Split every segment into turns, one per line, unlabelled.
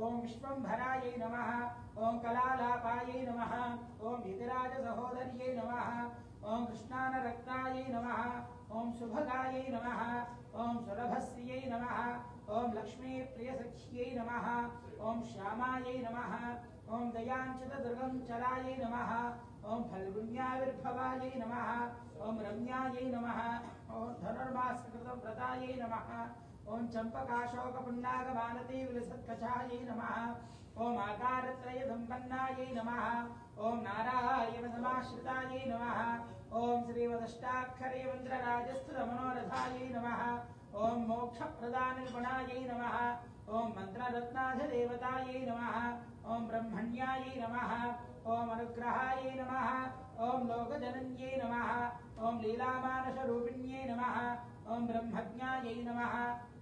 ओम विश्वंभरायै नमः ओम कलालापायै नमः ओम विधिराज सहोदर्यै नमः ओम कृष्णानरत्नायै नमः ओम शुभगायै नमः ओम सुरभस्यै नमः ओम लक्ष्मी प्रियसख्यै नमः ओम श्यामायै नमः ओम दयाञ्चित दुर्गंचलायै नमः ओम फल्गुन्याविर्भवायै नमः ओम रम्यायै नमः ओम धनुर्मासकृतव्रतायै नमः ओम चंपकाशोकपुण्डागमालती विलसत्कचायै नमः ओम आकारत्रय संपन्नायै नमः ओम नारायण समाश्रितायै नमः ओम श्रीवदष्टाक्षरे मन्त्रराजस्तुतमनोरथायै नमः ओम मोक्षप्रदाननिपुणायै नमः ओम मन्त्ररत्नाधिदेवतायै नमः ओम ब्रह्मण्यायै नमः ओम अनुग्रहायै नमः ओम लोकजनन्यै नमः ओम लीलामानसरूपिण्यै नमः ओम ब्रह्मज्ञायै नमः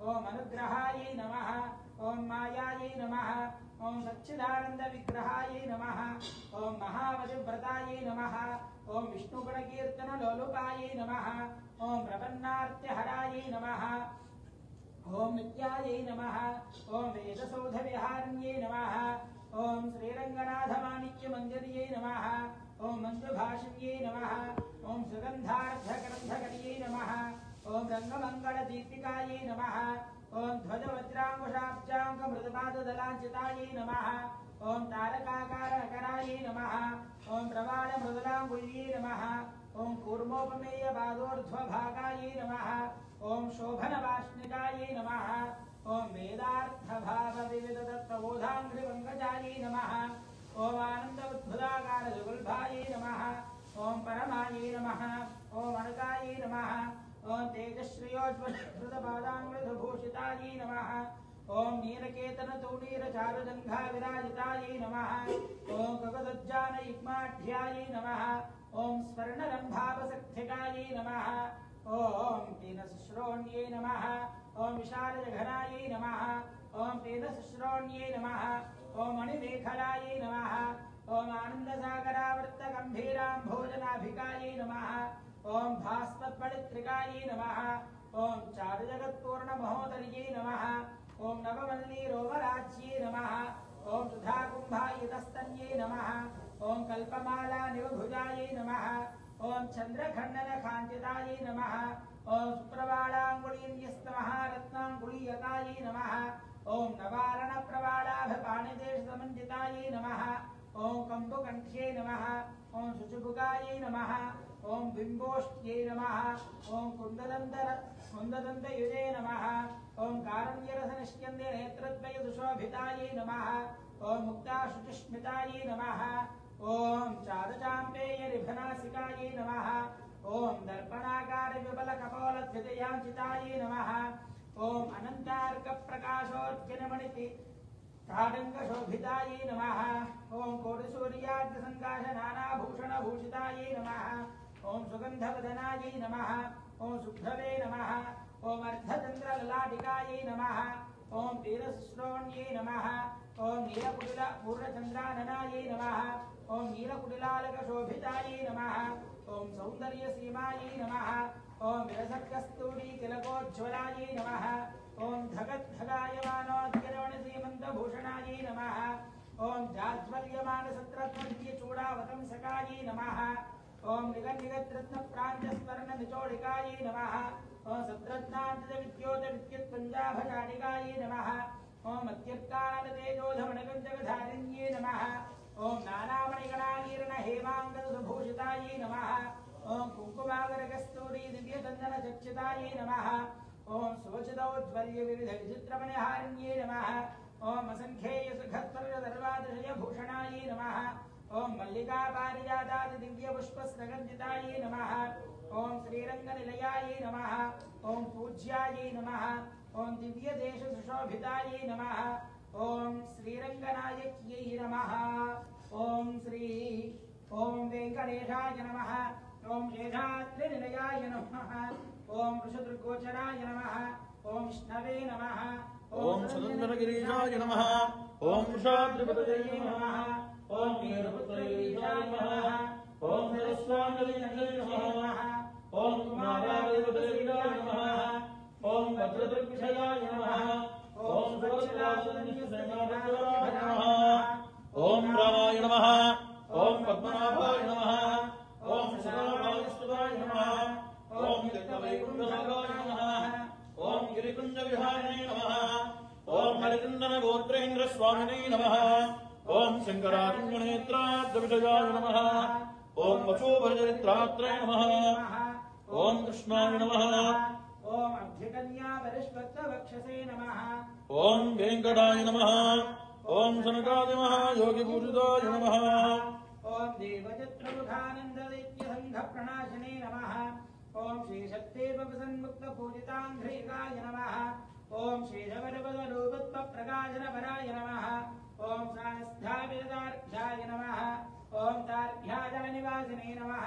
ओम अनुग्रहायै नमः ओम मायायै नमः ओम सच्चिदानन्दविग्रहायै नमः ओम महावतिव्रतायै नमः ओम विष्णुगुणकीर्तनलोलुपायै नमः ओम प्रपन्नार्त्यहरायै नमः ओम नित्यायै नमः ओम वेदसौधविहारिण्यै नमः ओम श्रीरंगनाथमाणिक्यमंदिर्यै नमः ओम मंजुभाषिण्यै नमः ओम सुगंधार्धग्रंथकर्यै नमः ओम रंगमंगलदीपिकायै नमः ओम ध्वजवज्रांकुशाब्जांकमृदपाददलाञ्चितायै नमः ओम तारकाकारनकरायै नमः ओम प्रवालमृदुलाङ्गुल्यै नमः ओम कूर्मोपमेयपादोर्ध्वभागायै नमः ओम शोभनवाष्णिकायै नमः ओम वेदार्थभावविविधतत्त्वबोधाङ्घ्रिपङ्कजायै नमः ओम आनन्दोद्भुताकारजुगुल्भायै नमः ओम परमायै नमः ओम अनकायै नमः ओम तेजश्रियोज्ज्वलकृतपादाङ्घ्रिभूषितायै नमः ओम नीलकेतनतूणीरचारुजङ्घाविराजितायै नमः ओम गगदज्जानयुग्माढ्यायै नमः ओम स्वर्णरम्भापसक्थिकायै नमः ओम पीनसश्रोण्यै नमः ओम विशालजघनायै नमः ओम पीनसश्रोण्यै नमः ओम मणिमेखलायै नमः ओम आनन्दसागरावर्तगम्भीराम्भोजनाभिकायै नमः ओम भास्वत्पवित्रिकायै नमः ओम चारुजगत्पूर्णमहोदर्यै नमः ओम नवमल्लीरोमराज्यै नमः ओम सुधाकुम्भायुतस्तन्यै नमः ओम कल्पमालानिवभुजायै नमः ओम चन्द्रखण्डनकान्तितायै नमः ओम सुप्रबालाङ्गुलीन्यस्तमहारत्नाङ्गुलीयकायै नमः ओम नवारणप्रबालाभपाणिदेशसमञ्जितायै नमः ओम कम्बुकण्ठ्यै नमः ओम शुचिभुगायै नमः ओम बिम्बोष्ट्यै नमः ओम कुन्ददन्तयुजे नमः ओम कारण्यरसनिष्यन्द्यनेत्रद्वयदुशोभितायै नमः ओम मुक्ताशुचिस्मितायै नमः ओम चारुचाम्पेयरिभनासिकायै नमः ओम दर्पणाकारविबलकपोलद्वितयाञ्चितायै नमः ओम अनन्तार्कप्रकाशोज्जनमणिति ताडङ्गशोभितायै नमः ओम कोटिसूर्याग्रसङ्काशनानाभूषणभूषितायै नमः ओम सुगन्धवदनायै नमः ओम शुभ्रवे नमः ओम अर्धचन्द्रललाटिकायै नमः ओम वीरश्रोण्यै नमः ओम नीलकुटिलपूर्णचन्द्राननायै नमः ओम नीलकुटिलालकशोभितायै नमः ओम सौन्दर्यसीमायै नमः ओम विरसकस्तूरीतिलकोज्ज्वलायै नमः ओम धगद्धगायमानोद्गिरवणसीमन्तभूषणायै नमः ओम जाज्वल्यमानसत्रत्वद्यचूडावतंसकायै नमः ओम निगन्निगद्रत्नप्राञ्जस्वर्णनिचोडिकायै नमः ओम सत्रत्नाञ्जविद्योतविद्युत्पञ्जाभचाडिकायै नमः ओम अत्यर्कालतेजोधमणगञ्जगधारिण्यै नमः ओम नानामणिगणाकीर्णहेमाङ्गदभूषितायै नमः ओम कुङ्कुमागरकस्तूरी दिव्यचन्दनचर्चितायै नमः ओम सुवचितौज्ज्वल्यविविधविचित्रमणिहारिण्यै नमः ओम असङ्ख्येयसुखत्वर्गदर्वादशयभूषणायै नमः ओम मल्लिकापारिजातादिदिव्यपुष्पस्रगन्धितायै नमः ओम श्रीरङ्गनिलयायै नमः ओम पूज्यायै नमः ओम दिव्यदेशसुशोभितायै नमः ओम श्रीरङ्गनायक्यै नमः ओम श्री ओम वेङ्कटेशाय नमः ओम शेषाद्रिनिलयाय नमः ओम वृषदुर्गोचराय नमः ओम विष्णवे नमः
ओम सुरेन्द्रगिरीशाय नमः ओम वृषाद्रिपतये नमः ओम वीरपुत्रगिरीशाय नमः ओम सरस्वाङ्गलिङ्गये नमः ओम कुमारादिपतये नमः ओम वज्रदृक्षयाय नमः ओम वज्रलासननिसंगाय जयचंदन गोत्रेन्द्र स्वामिने नमः ओम शंकराचंद्रनेत्राद्विषयाय नमः ओम वचोभरचरित्रात्रे नमः ओम कृष्णाय नमः
ओम अभ्यकन्या वरिष्ठवक्षसे नमः
ओम वेंकटाय नमः ओम सनकादि महायोगिभूषिताय नमः
ओम देवचित्रमुखानन्ददैत्यसङ्घप्रणाशिने नमः ओम श्रीशक्तिर्वसन्मुक्तपूजितान्ध्रिकाय नमः ओम श्रीशबरपदरूपत्वप्रकाशनपराय नमः ओम सास्थाविदार्घ्याय नमः ओम तार्घ्याजलनिवासिने नमः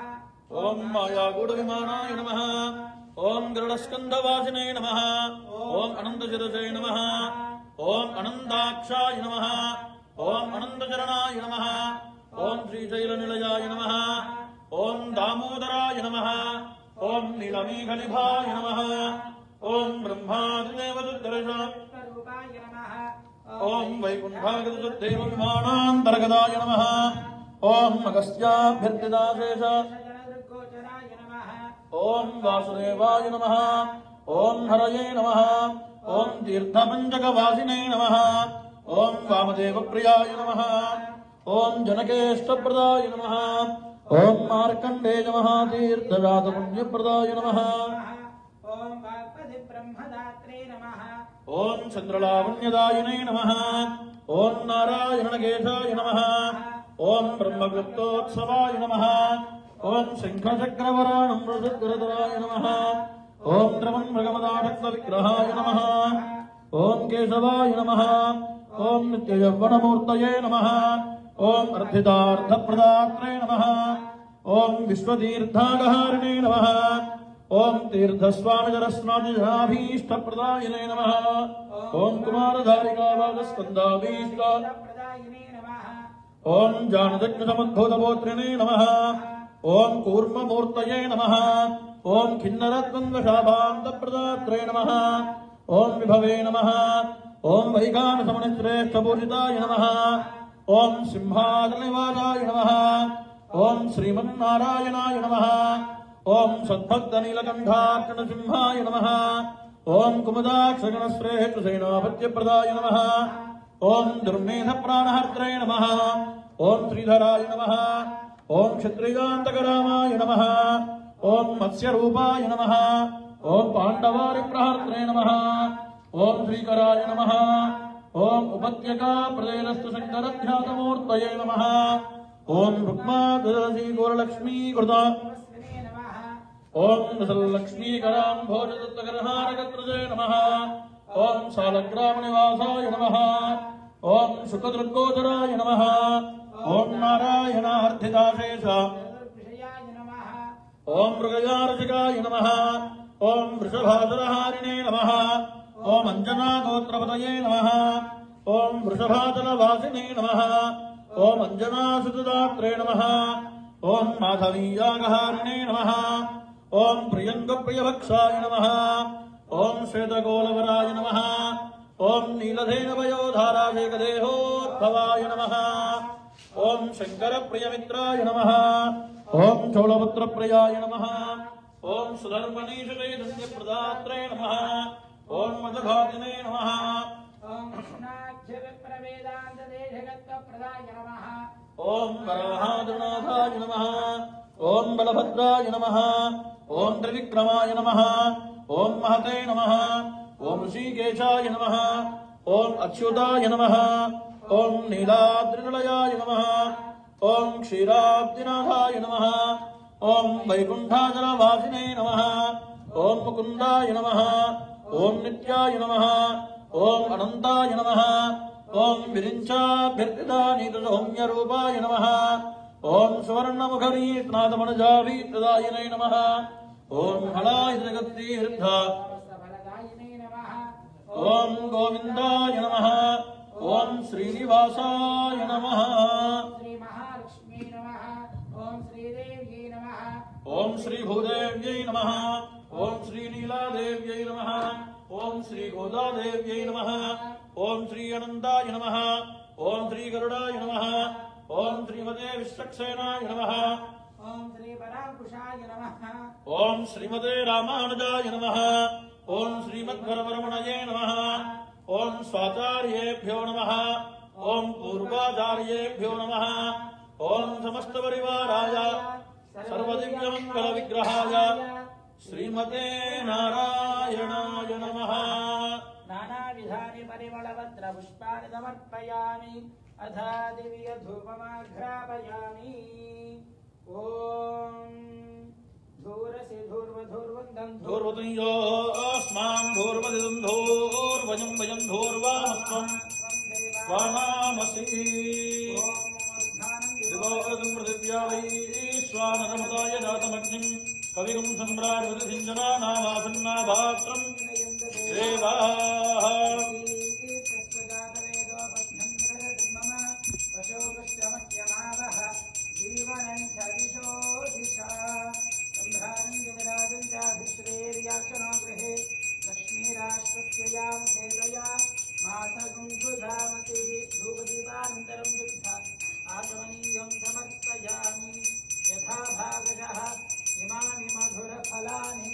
ओम मायागूढविमानाय नमः ओम गरुडस्कन्धवासिने नमः ओम अनन्तशिरसे नमः ओम अनन्ताक्षाय नमः ओम अनन्तचरणाय नमः ओम श्रीशैलनिलयाय नमः ओम दामोदराय नमः ओम नीलमेघलिभाय नमः ओम ब्रह्मादिदेवदुर्दर्शनरूपाय
नमः
ओम वैकुण्ठागतदेव विमानान्तर्गताय नमः ओम अगस्त्याभ्यर्थिताशेष
जनदृग्गोचराय नमः
ओम वासुदेवाय नमः ओम हरये नमः ओम तीर्थपञ्चकवासिने नमः ओम वामदेवप्रियाय नमः ओम जनकेष्टप्रदाय नमः ओम मार्कण्डेय महातीर्थजातपुण्यप्रदाय नमः
ओम वाग्पतिब्रह्मदात्रे नमः
ओम चन्द्रलावण्यदायिने नमः ओम नारायणकेशाय नमः ओम ब्रह्मगुप्तोत्सवाय नमः ओम शङ्खचक्रवराणमृषद्गरधराय नमः ओम द्रवन्मृगमदाशक्तविग्रहाय नमः ओम केशवाय नमः ओम नित्ययौवनमूर्तये नमः ओम अर्थितार्थप्रदात्रे नमः ओम विश्वतीर्थागहारिणे नमः ओम तीर्थस्वामिजरस्नादिजनाभीष्टप्रदायिने नमः ओम कुमारधारिकावादस्कन्दाभीष्ट
प्रदायिने नमः
ओम जानदग्नसमुद्भूतगोत्रिणे नमः ओम कूर्ममूर्तये नमः ओम खिन्नरद्वन्द्वशाभान्तप्रदात्रे नमः ओम विभवे नमः ओम वैखानसमनिश्रेष्ठपूजिताय नमः ओम सिंहाद्रिनिवासाय नमः ओम श्रीमन्नारायणाय नमः ओम सद्भक्तनीलकण्ठार्चनसिंहाय नमः ओम कुमुदाक्षगणश्रेष्ठसेनापत्यप्रदाय नमः ओम दुर्मेधप्राणहर्त्रे नमः ओम श्रीधराय नमः ओम क्षत्रियान्तकरामाय नमः ओम मत्स्यरूपाय नमः ओम पाण्डवारिप्रहर्त्रे नमः ओम श्रीकराय नमः ओम उपत्यकाप्रदेशस्थशङ्करध्यातमूर्तये नमः ओम रुक्मादशी गोरलक्ष्मीकृता
नमस्ते नमः
ओम नसलक्ष्मीकराम्भोजदत्तगरहारकत्रजे नमः ओम सालग्रामनिवासाय नमः ओम शुकदृग्गोचराय नमः ओम नारायणार्थिताशेष
विषयाय नमः
ओम मृगयार्चिकाय नमः ओम वृषभाचलहारिणे नमः ओम अञ्जनागोत्रपतये नमः ओम वृषभाचलवासिने नमः ओम अञ्जनासुतदात्रे नमः ओम माधवीयागहारिणे नमः ओम प्रियङ्गप्रियभक्षाय नमः ओम श्वेतगोलवराय नमः ओम नीलधेनवयोधाराशेखदेहोद्भवाय नमः ओम शङ्करप्रियमित्राय नमः ओम चोलपुत्रप्रियाय नमः ओम सुधर्मणीशवेदन्यप्रदात्रे नमः ओम मदघातिने नमः
ओम कृष्णाख्यविप्रवेदान्तदेशगत्वप्रदाय नमः
ओम वराहाद्रनाथाय नमः ओम बलभद्राय नमः ओम त्रिविक्रमाय नमः ओम महते नमः ओम ऋषिकेशाय नमः ओम अच्युताय नमः ओम नीलाद्रिनिलयाय नमः ओम क्षीराब्दिनाथाय नमः ओम वैकुण्ठाचलवासिने नमः ओम मुकुन्दाय नमः ओम नित्याय नमः ओम अनन्ताय नमः ओम विरिञ्चाभ्यर्थितानीतसौम्यरूपाय नमः ओम सुवर्णमुखरीत्नाथमनुजाभीप्रदायिने नमः ओम हलाय जगत्तीर्थ
फलदायिने नमः
ओम गोविन्दाय नमः ओम श्रीनिवासाय नमः
श्री महालक्ष्मी नमः ओम श्रीदेव्यै नमः
ओम श्रीभूदेव्यै नमः ओम श्रीनीलादेव्यै नमः ओम श्रीगोदादेव्यै नमः ओम श्री अनन्ताय नमः ओम श्रीगरुडाय नमः ओम श्रीमते विश्वक्सेनाय नमः
ओम श्री परांकुशाय नमः
ओम श्रीमते रामानुजाय नमः ओम श्रीमद्वरवरमणये नमः ओम स्वाचार्येभ्यो नमः ओम पूर्वाचार्येभ्यो नमः ओम समस्त परिवाराय सर्वदिव्य मंगल विग्रहाय श्रीमते नारायणाय नमः।
नानाविधानि परिमलपत्र पुष्पाणि समर्पयामि अथ दिव्य धूपमाघ्रापयामि। ओम धूरसि धूर्वधूर्वन्दं
धूर्वतयोऽस्मान् धूर्वदिदं धूर्वजं वयं धूर्वामस्त्वं स्वानामसि दिवोदं पृथिव्या वैश्वानरमताय जातमग्निं कविगुं सम्राट्वृतिसिञ्जनानामासन्नाभात्रं देवाः
आगमनीयं समर्पयामि यथा भागशः इमानि मधुरफलानि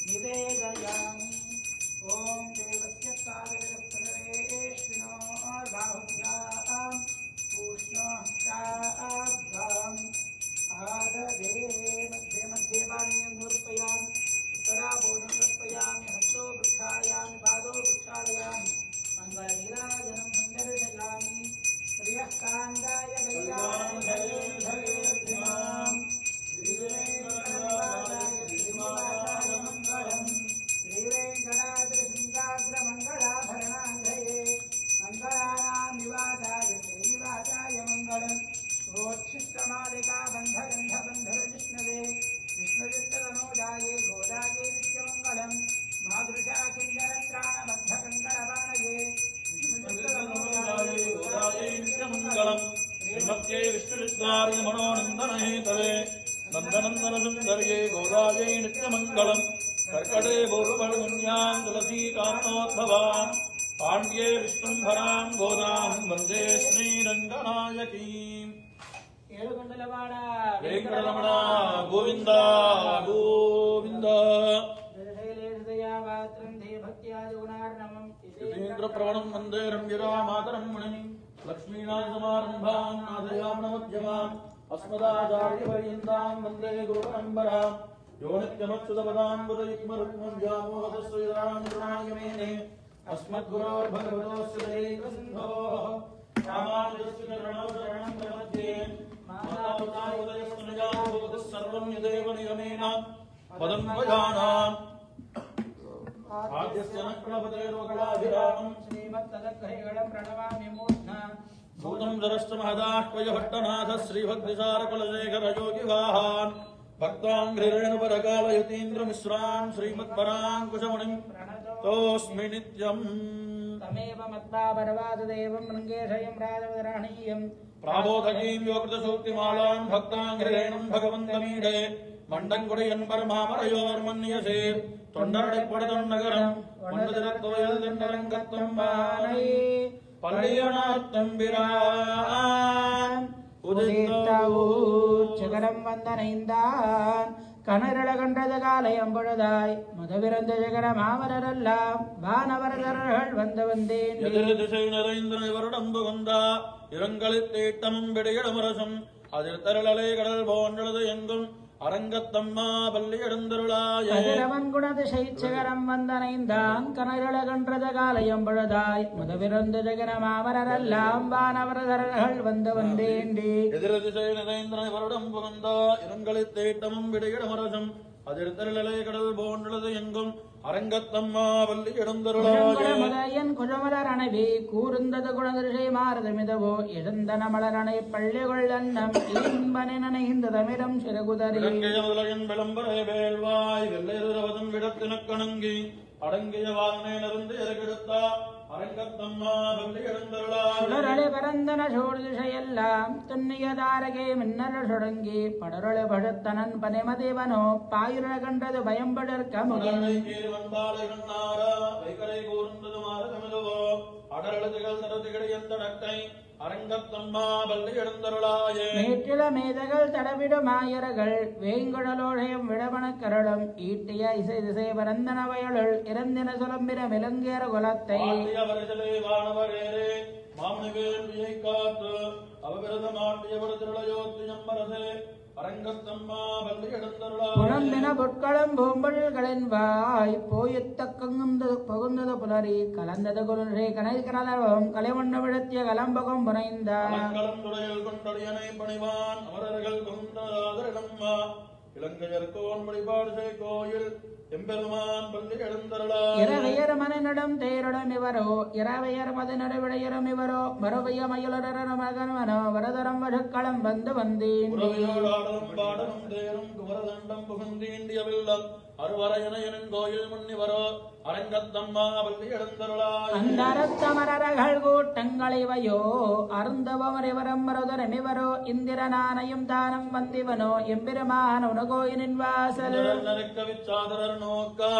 निवेदयामि। ॐ देवस्य सागरसरेष्विनोर्बाहुभ्यां पूष्णोश्चाभ्याम् आददे मध्ये मध्ये पानीयं समर्पयामि उत्तराभूतं समर्पयामि हस्तो वृक्षालयामि पादो वृक्षालयामि मङ्गलनीराजनं सन्दर्शयामि प्रियः कान्दाय कल्याणधरेर्धरेर्धिमाम् श्रीवेङ्कटनिवासाय श्रीनिवासाय मङ्गलम् श्रीवेङ्कटाद्रिशृङ्गाग्रमङ्गलाभरणाङ्गये मङ्गलानां निवासाय श्रीनिवासाय मङ्गलम् स्वोच्छिष्टमालिका बन्धगन्धबन्धरजिष्णवे विष्णुचित्ततनोजाये गोदाये नित्यमङ्गलम् मादृशा किञ्जनत्राणबद्धकङ्कणबाणये
नित्यमङ्गलम् श्रीमत्यै विष्णुचित्तार्य मनोनन्दनहेतवे नन्दनन्दन सुन्दर्ये गोदायै नित्यमङ्गलम् कर्कटे पूर्वफल्गुन्यां तुलसीकारणोद्भवाम् पाण्ड्ये विष्णुम्भरां गोदां वन्दे श्रीरङ्गनायकीम्।
ఏడుకొండలవాడ
वेङ्कटरमण गोविन्द गोविन्द। यतीन्द्रप्रवणं वन्दे रम्यरामातरं मुनिं लक्ष्मीनाथसमारम्भां नाथयामनमध्यमाम् अस्मदाचार्यपर्यन्तां वन्दे गुरुपरम्पराम् यो नित्यमच्युतपदाम्बुजयुग्मरुक्मं व्यामोहतस्वयदां अस्मद्गुरोर्भगवतोऽस्य दैकसिन्धोः रामानुजस्य चरणौ शरणं प्रपद्ये मातापिता उदयस्तनयाभूतः सर्वं यदेव नियमेन पदं भजानाम् आद्यस्य नक्लपतेर्वकलाभिरामं
श्रीमत्तदग्रहिगणं प्रणमामि मूर्ध्ना
भूतं जरश्चमहदाह्वय भट्टनाथः श्रीभक्तिसारकुलशेखरयोगिवाहान् भक्ताङ्घ्रिरेणुपरकालयतीन्द्रमिश्रान् श्रीमत्पराङ्कुशमुनिं तोऽस्मि नित्यम्।
तमेव मत्पापरवाददेवं मृङ्गेशयं राजवदराणीयं
प्राबोधकीं योकृतसूक्तिमालां भक्ताङ्घ्रिरेणुं भगवन्तमीडे मण्डङ्कुडयन् परमामरयोर्मन्यसे தொண்டரடைப்படதொன்னகரம் ஒன்றதிரத்தோயல் தென்னரங்கத்தம் மானை பள்ளியனாத்தம்பிரான்
உதித்தவூர் சிகரம் வந்தனைந்தான் கனரழகன்றது காலை அம்பொழுதாய் மதவிறந்த ஜெகர மாமரரெல்லாம் வானவரதர்கள் வந்து வந்தேன்
எதிர் திசை நிறைந்தனை வருடம் புகுந்தா இரங்கலித் தீட்டமும் விடையிடமரசும் அதிர் தரளலை கடல் போன்றது எங்கும் அரங்கத்தம்மா பள்ளி எழுந்தருளாய
கதிரவன் குணதிசை சிகரம் வந்தனைந்தான் கனரழகன்றது காலை அம்பொழுதாய் மதவிறந்த ஜெகர மாமரரெல்லாம் வானவரதர்கள் வந்து வந்தேண்டி
எதிர் திசை நிறைந்தனை வருடம் புகுந்தா இரங்கலித் தீட்டமும் விடையிடமரசும் அதிர் தரளலை கடல் போன்றது எங்கும் அரங்கத்தம்மா பள்ளி எழுந்தருளாய
குழமலர் அணைவி கூர்ந்தது குணதிசை மாறுதமிதவோ எழுந்தன மலரணை பள்ளிகள் அன்னம் இன்பனை நனைந்த தமிழம் சிறகுதறி
முதலையின் விளம்பரை வேள்வாய் வெள்ளையருவதும் விடத்தினக்கணங்கி அடங்கிய வாதனையிலிருந்து இறக்கெடுத்தா அரங்கத்தம்மா பள்ளி எழுந்தருளாய்
பரந்தன சோழ் திசையெல்லாம் துண்ணிய தாரகே மின்னல் சுடங்கி படரொளி படுத்தனன் பனிமதிவனோ பாயுர கண்டது பயம்படற்க
முதலை கீறி வந்தாலை கண்ணாரா வைகரை கூர்ந்தது மாறுதமிதவோ அடலழுதுகள் நடுதிகளை எந்த நட்டை அரங்கத்தம்மா பள்ளி எழுந்தருளாயே
மேற்றில மேதகள் தடவிடும் ஆயர்கள் வேங்குழலோழையும் விடமண கரடும் ஈட்டிய இசை திசை பரந்தன வயலுள் இறந்தின சுலம்பின மிலங்கேற குலத்தை
அவர்களே வானவரேரே மாமனிவேள்வியை காத்து அவவிரத மாட்டியவர் திருளையோத்தியம் அரசே அரங்கத்தம்மா பள்ளி எழுந்தருளாயே
புலம்பின பொற்களம் பூம்பொழில்களின் வாய் போயுத்த புகுந்தது புலரி கலந்தது குருஷே கனை கலவும் கலைவண்ண விழுத்திய கலம்பகம் புனைந்தார்
துறையில் கொண்டடியனை பணிவான் அமரர்கள் கொண்டம்மா இலங்கையர்கோன் வழிபாடு செய் கோயில் எம்பெருமான் பள்ளி எழுந்தருளாயே
இரவையர் மனநடம் தேருடம் இவரோ இரவையர் மதநடவிடையரும் இவரோ மறுவைய மயிலரர மகனவனோ வரதரம் வழுக்களம் வந்து வந்தேன்
உறவியோடாடலும் பாடலும் தேரும் குமரதண்டம் புகுந்தீண்டியவில்லம் அருவரையனையனின் கோயில் முன்னிவரோ அரங்கத்தம்மா பள்ளி எழுந்தருளாயே
அந்த அரத்தமரர்கள் கூட்டங்களிவையோ அருந்தவமரிவரம் மருதரமிவரோ இந்திரனானையும் தானம் வந்திவனோ எம்பெருமான் உனகோயினின் வாசல்
நெருக்கவிச்சாதரர் நோக்கா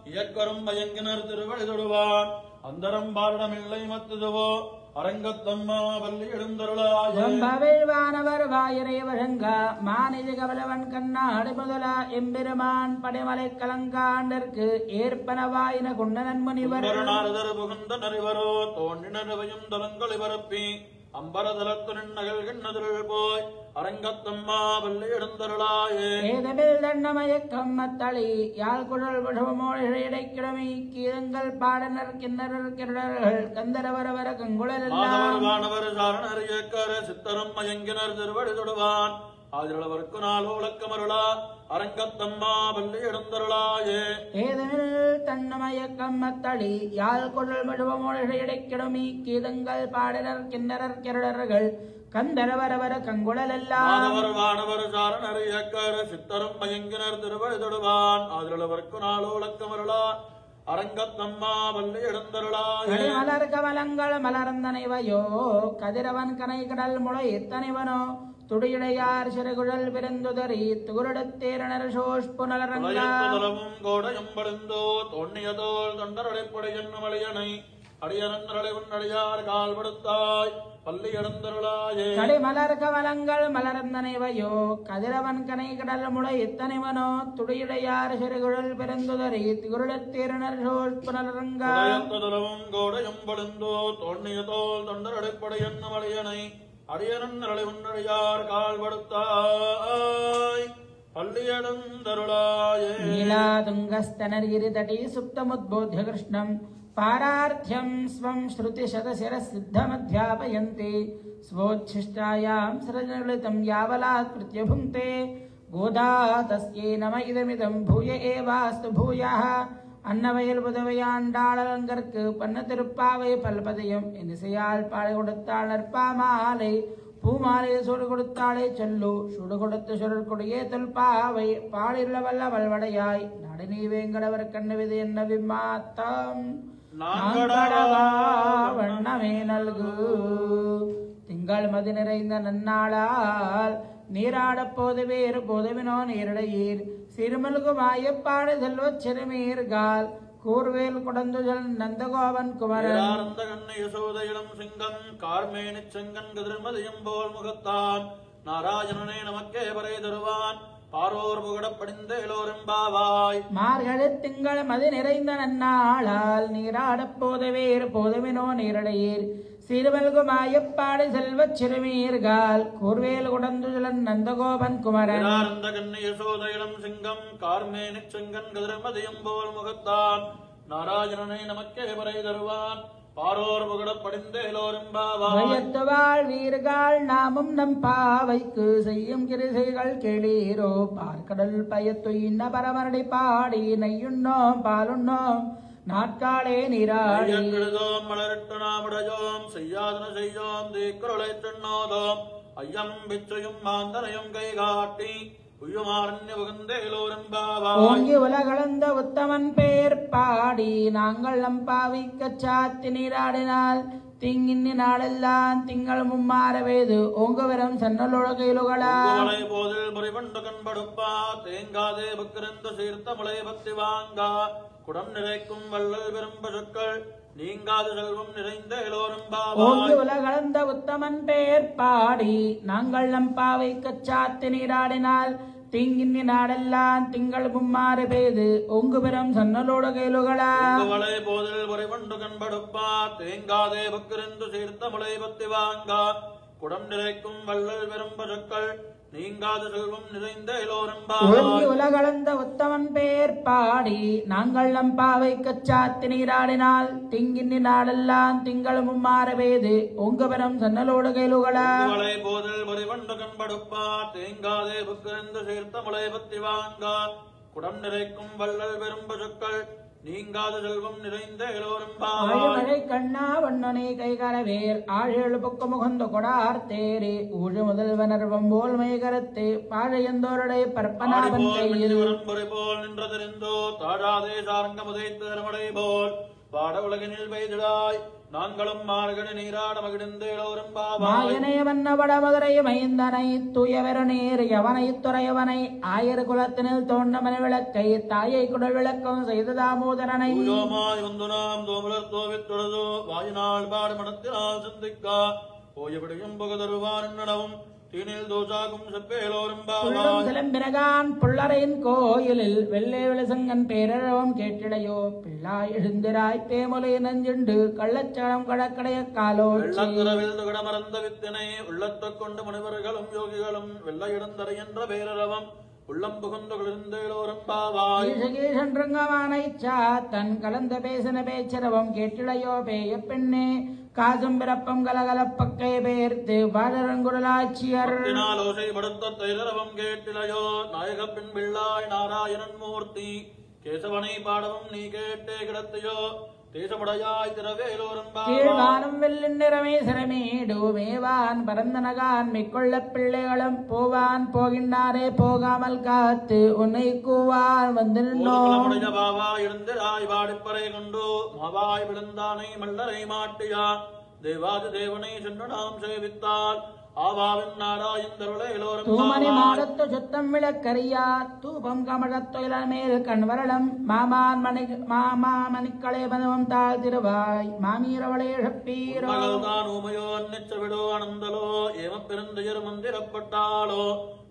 இயக்கரும் பயங்கினர் திருவழி தொடுவான் அந்தரம் பாரணமில்லை மத்துதுவோ அரங்கத்தம்மா பள்ளி எழுந்தருளாயே
வானவர் வாயரே வழங்கா மானிஜ கவலவன் கண்ணாடி முதலா எம்பெருமான் படைமலை கலங்காண்டற்கு ஏற்பன வாயின குண்டனன் முனிவர்
நாரதர் புகுந்த நரிவரோ தோன்றினவையும் தலங்களை பரப்பி அம்பரதலத்துடன் நகழ்கின்றதில் போய் அரங்கத்தம்மா பள்ளி எழுந்தருளாயே
ஏதமில் தண்டமயக்கம் மத்தளி யாழ் குழல் விடமோழைக்கிழமை கீதங்கள் பாடனர் கிண்ணறர் கிருடர்கள் கந்தரவரவர கங்குழல்
வானவர் சாரணர் இயக்கர சித்தரும் மயங்கினர் திருவடி தொடுவான் ஆதிரளவர்க்கு நாளோ விளக்கமருளா அரங்கத்தம்மா பள்ளி எழுந்தருளாயே
ஏதமில் தன்னமயக்கம் மத்தளி யாழ் குழல் விடமோழைக்கிழமை கீதங்கள் பாடனர் கிண்ணறர் கிருடர்கள் கந்தரவரவர கங்குழல் எல்லாம்
வானவர் சாரணர் இயக்கர சித்தரும் மயங்கினர் திருவடி தொடுவான் ஆதிரளவர்க்கு நாளோ விளக்கமருளா அரங்கத்தம்மா பள்ளி எழுந்தருளாயே
மலர் கமலங்கள் மலர்ந்தனைவையோ கதிரவன் கனை கடல் முளை எத்தனைவனோ துடியுடையார் சிறுகுழல் பிறந்துதறி துகுருடத்தேரணர் சோஷ்புனலரங்காவும்
கோடையும் படுந்தோ தொன்னியதோல் தொண்டரடைப்படை என்னும் அழியனை அடியனந்தரளை உன்னடியார் கால் படுத்தாய் பள்ளி எழுந்தருளாயே
கடிமலர் கமலங்கள் மலர்ந்தனைவையோ கதிரவன் கனை கடல் முளை எத்தனைவனோ துடியுடையார் சிறுகுழல் பிறந்துதறி துகுருடத்தேரணர் சோஷ்புனலரங்காவும்
கோடையும் படுந்தோ தொன்னியதோல் தொண்டரடைப்படை என்னும் அழியனை அடியனந்தரளை உன்னடியார் கால் படுத்தாய் பள்ளி எழுந்தருளாயே
நீலா துங்கஸ்தனர்கிரிதடி சுப்தமுத்போத்ய கிருஷ்ணம் பாரார்த்தியம் ஸ்வம் ஸ்ருதிசதசிர சித்தமத்யாபயந்தி ஸ்வோச்சிஷ்டாயாம் சரஜலிதம் யாவலாத் கிருத்ய புங்க்தே கோதா தஸ்யை நம இதமிதம் பூய ஏவாஸ்து பூயः அன்னவயல் புதவையாண்டாளங்கற்கு பண்ண திருப்பாவை பல்பதையும் இசையால் பாடை கொடுத்தாள் நற்பாமாலை பூமாலை சுடு கொடுத்தாளே சொல்லு சுடு கொடுத்து சுருள் கொடியே தொல்பாவை பாடியுள்ள வல்ல வல்வடையாய் நடினி வேங்கடவர் கண்ணவிது என்ன விமாத்தம் வண்ணமே நல்கு திங்கள் மதி நிறைந்த நன்னாளால் நீராடப் போது வேறு போதுவினோ நீரடையீர் சிறுமல்கு மாயப்பாடு செல்வச் சிறுமீர்கால் கூர்வேல் குடந்துஜல் நந்தகோபன் குமரன்
யசோதையிடம் சிங்கம் கார்மேனி செங்கன் கதிர்மதியம் போல் முகத்தான் நாராயணனே நமக்கே வரை தருவான் பாரோர் புகழப்படிந்தேலோரும்பாவாய்
மார்கழி திங்கள் மதி நிறைந்த நன்னாளால் நீராடப் போது வேறு போதுவினோ நீரடையீர் சிறுமல்கு மாயப்பாடு செல்வச் சிறுமீர்கால் கூர்வேல் குடந்துஜலன் நந்தகோபன் குமரன்
யசோதையிடம் சிங்கம் கார்மேனி செங்கன் கதிர்மதியம் போல் முகத்தான் நாராயணனை நமக்கே வரை தருவான் பாரோர் புகழப்படிந்தேலோரும்பாவாய்
வீர்கள் நாமும் நம் பாவைக்கு செய்யும் கிரிசைகள் கேளீரோ பார்க்கடல் பயத்து இன்ன பரமரடி பாடி நெய்யுண்ணோம் பாலுண்ணோம் நாட்காலே நீராடியோம்
மலரிட்டு நாமுடையோம் செய்யாதன செய்யோம் தீக்குறளை சொன்னோதோம் ஐயம் பிச்சையும் மாந்தனையும் கை காட்டி
ஓங்கி உலகளந்த உத்தமன் பேர் பாடி நாங்கள் நம் பாவிக்க சாத்தி நீராடினால் திங்கின்னி நாளெல்லாம் திங்கள் மும்மாறவேது ஓங்குவரம் சன்னலொழுகையிலுகளா
போதில் முறிவண்டு கண்படுப்பா தேங்காதே பக்கிருந்து சீர்த்த முளை பக்தி வாங்கா குடம் நிறைக்கும் வள்ளல் விரும்ப சொற்கள் நீங்காது செல்வம் நிறைந்த
ஓங்கி
எல்லோரும்
உலகளந்த உத்தமன் பெயர் பாடி நாங்கள் நம் பாவைக்குச் சாத்தி நீராடினால் தீங்கின்னி நாடெல்லாம் திங்கள் மும்மாறு பெய்து ஒங்கு பெறும் சன்னலோடு கைலுகளா
வளை போதில் உரைவண்டு கண்படுப்பா தேங்காதே பக்கிருந்து சீர்த்த முளை பத்தி வாங்கா குடம் நிறைக்கும் வள்ளல் பெரும் பசுக்கள் நீங்காது செல்வம் நிறைந்த
ஓங்கி உலகளந்த உத்தமன் பெயர் பாடி நாங்கள் நம் பாவைக்குச் சாத்தி நீராடினால் திங்கின்னி நாடெல்லாம் திங்கள் மும்மாறு பெய்து ஒங்கு பெறும் சன்னலோடு கைலுகளா
வளை போதில் உரைவண்டு கண்படுப்பா தேங்காதே பக்கிருந்து சீர்த்த முளை பத்தி வாங்கா குடம் நிறைக்கும் வள்ளல் பெரும் பசுக்கள் நீங்காது செல்வம் நிறைந்த
ஆழிமழை கண்ணா வண்ணனே கைகரவேல் ஆழேழு பொக்க முகந்த கொடார் தேரே ஊழு முதல்வனர் வம்போல் மைகரத்து பாழையந்தோருடைய பற்பனாவன் கையில்
போல் நின்றதெரிந்தோ தாழாதே சாரங்க முதைத்து தருமடை போல் பாட உலகினில் பெய்திடாய் நாங்களும் மார்கழி நீராட மகிழ்ந்தேளோரும்
மாயனைய வண்ணபட மதுரை மைந்தனை தூயவர நீர் யவனை துறையவனை ஆயர் குலத்தினில் தோண்டமன விளக்கை தாயை குடல் விளக்கம் செய்த தாமோதரனை
வந்து நாம் தோமலர் தோவித்தொழுதோ வாயினால் பாடு மனத்தினால் சிந்திக்கா போயபடியும் புகதருவான் நடவும் தீனில் தோசாகும் செப்பேலோரும்
சிலம்பினகான் புள்ளரையின் கோயிலில் வெள்ளை விளசங்கன் பேரழவம் கேட்டிடையோ பிள்ளாய் எழுந்திராய் பேமுலை நஞ்சுண்டு கள்ளச்சடம் கடற்கடைய காலோவில்
மறந்த வித்தினை உள்ளத்தை கொண்டு முனிவர்களும் யோகிகளும் வெள்ளை இடந்தரை என்ற பேரழவம் உள்ளம் புகுந்து குளிர்ந்தேளோரும்
பாவாய் தன் கலந்த பேசின பேச்சரவம் கேட்டிடையோ பேய பெண்ணே காசும் பிறப்பம் கலகலப்பக்கை பெயர்த்து பாடரங்குடலாட்சியர்
படுத்த தைரவம் கேட்டிலையோ நாயக பின் பிள்ளாய் நாராயணன் மூர்த்தி கேசவனை பாடவும் நீ கேட்டே கிடத்தையோ தேசமுடையாய் திரவேலோரும்
கீழ்வானம் வெள்ளின் நிறமே சிறமேடு மேவான் பரந்தனகான் மிக்கொள்ள பிள்ளைகளும் போவான் போகின்றாரே போகாமல் காத்து உன்னை கூவான் வந்து நின்றோம்
பாவா எழுந்திராய் வாடிப்பறை கொண்டு மாவாய் விழுந்தானை மல்லரை மாட்டியா தேவாதி தேவனை சென்று நாம் சேவித்தால் ஆவாவின் நாராயந்தருளேலோரும்
தூமணி மாடத்து சுத்தம் விளக்கரியா தூபம் கமழத்தொயில மேல் கண்வரளம் மாமான் மணிக்களே பதவம் தாழ் திருவாய் மாமீரவளே ஷப்பீரோ
தான் ஊமையோ அன்னிச்சவிடோ அனந்தலோ ஏம பெருந்துயர் மந்திரப்பட்டாளோ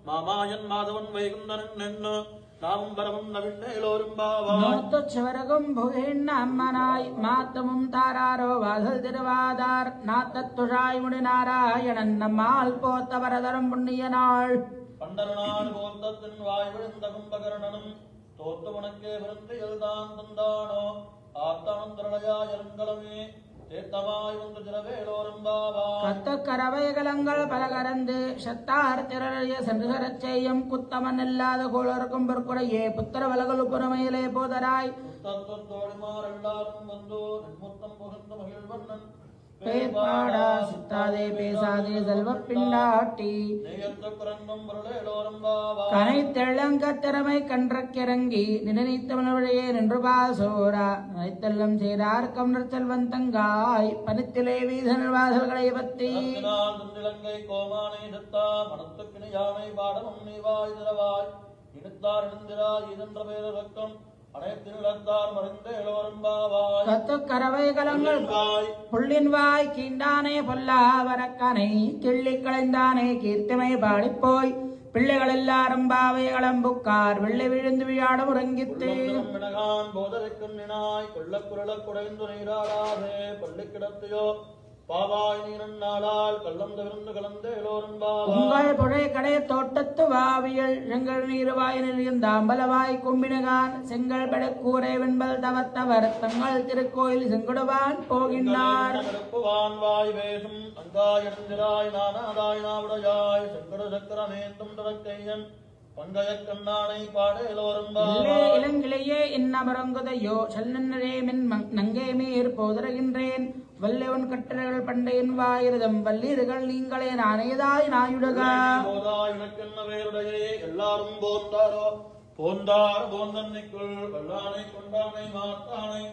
மாமாயன் மாதவன் வைகுந்தனன் நின்று நாமும் பரவும் நவிண்ணேலோரும்
பாவாத்துவரகும் புகேண்ண அம்மனாய் மாத்தமும் தாராரோ வாசல் திருவாதார் நாத்தத்துழாய் முடி நாராயணன் நம்மால் போத்த வரதரம் புண்ணிய நாள்
பண்டரநாள் போத்தத்தின் வாய் விழுந்த கும்பகரணனும் தோத்து உனக்கே விருந்தியல் தான் தந்தானோ ஆத்தனந்திரளையாயங்களமே தேத்தமாய் வந்து திரவேலோரும்
கத்த கரவைகலங்கள் பல கறந்து சத்தார் திரளைய சென்று சரச் செய்யும் குத்தமன் இல்லாத கோளருக்கும் பொற்குறையே புத்திர வலகலு புறமையிலே போதராய்
தத்துவத்தோடிமார் எல்லாரும் வந்து நின்முத்தம் புகுந்த மகிழ்வண்ணன்
பேர்பாடா சித்தாதே பேசாதே செல்வ பிண்டாட்டி கனை தெள்ளங்க திறமை கன்றக்கிறங்கி நினைத்தவனவழையே நின்று பாசோரா நினைத்தெல்லம் செய்தார்க்கம் செல்வன் தங்காய் பனித்திலே வீசல் வாசல்களை பத்தி
கோமானை சத்தா மனத்துக்கிணி யானை பாடமும் நீவாய் திரவாய் இடுத்தார் எழுந்திராய் இதென்ற பேரக்கம்
கரவை கலங்கள் புள்ளின் வாய் கீண்டானே பொல்லாவரக்கனை கிள்ளி களைந்தானே கீர்த்திமை பாடிப்போய் பிள்ளைகள் எல்லாரும் பாவை களம்புக்கார் வெள்ளை விழுந்து விழாடும் உறங்கித்து உங்கள் புழை கடை தோட்டத்து வாவியல் செங்கல் நீர்வாயினில் இருந்தாம்பலவாய் கும்பினகான் செங்கல் படக்கூரை வெண்பல் தவத்தவர் தங்கள் திருக்கோயில் செங்குடுவான் போகின்றார்
வாய் வேசும் அங்காயிடந்திராய் நானாதாய் நாவுடையாய் செங்கடு சக்கரமேந்தும் தொடக்கையன் பங்கயக்கண்ணானை பாடேலோரும்
இளங்கிளையே இன்னமரங்குதையோ செல்லன்னரே மின் நங்கே மீர் போதருகின்றேன் வல்லவன் கட்டளைகள் பண்டையின் வாயிருதம் வல்லீர்கள் நீங்களே நானேதாய் நாயுடுகா
எல்லாரும் போந்தாரோ போந்தார் போந்தன்னைக்குள் வல்லானை கொண்டானை மாத்தானை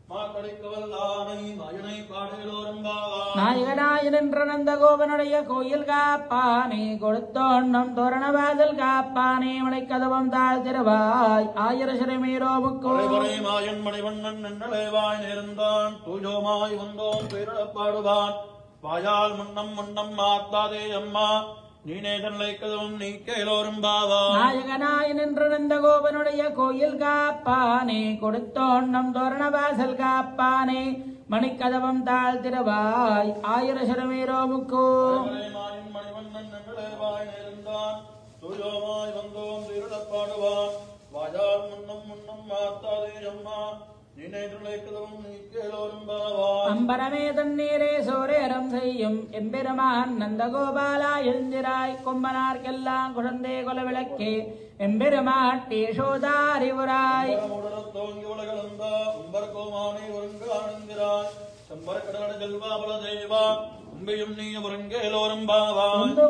மாக்கடிக்கவல்லானை மயனை பாடலோரம்பாவாய்
நாயகனாய் நின்ற நந்தகோபனுடைய கோயில் காப்பானே கொடுத்தோன்னம் தோரணவாசல் காப்பானே மலைக்கதவம் தாழ்த்திருவாய் ஆயிர சிறமீரோமுக்கோ
மாயன் மணிவண்ணன் நின்றலைவாய் நேர்ந்தான் தூஜோமாய் வந்தோம் பேரிடப்பாடுவான் வாயால் முன்னம் முன்னம் மாத்தாதே அம்மா நீனே தன்னை கதவும் நீக்கேலோரும் பாவா
நாயகனாய் நின்ற நந்தகோபனுடைய கோயில் காப்பானே கொடுத்தோன்னம் தோரணவாசல் காப்பானே மணிக்கதவம் தாழ்த்திருவாய் ஆயிர சிறமீரோமுக்கோ
மாயன் மணிவண்ணன் நின்றலைவாய் நேர்ந்தான் தூஜோமாய் வந்தோம் பேரிடப்பாடுவான் வாயால் முன்னம் முன்னம் மாத்தாதே அம்மா
அம்பரமே தண்ணீரே சோரேரம் செய்யும் எம்பெருமான் நந்தகோபாலா எழுந்திராய் கொம்பனார்க்கெல்லாம் குழந்தை கொல விளக்கே எம்பெருமான் டேஷோதாரிவுராய்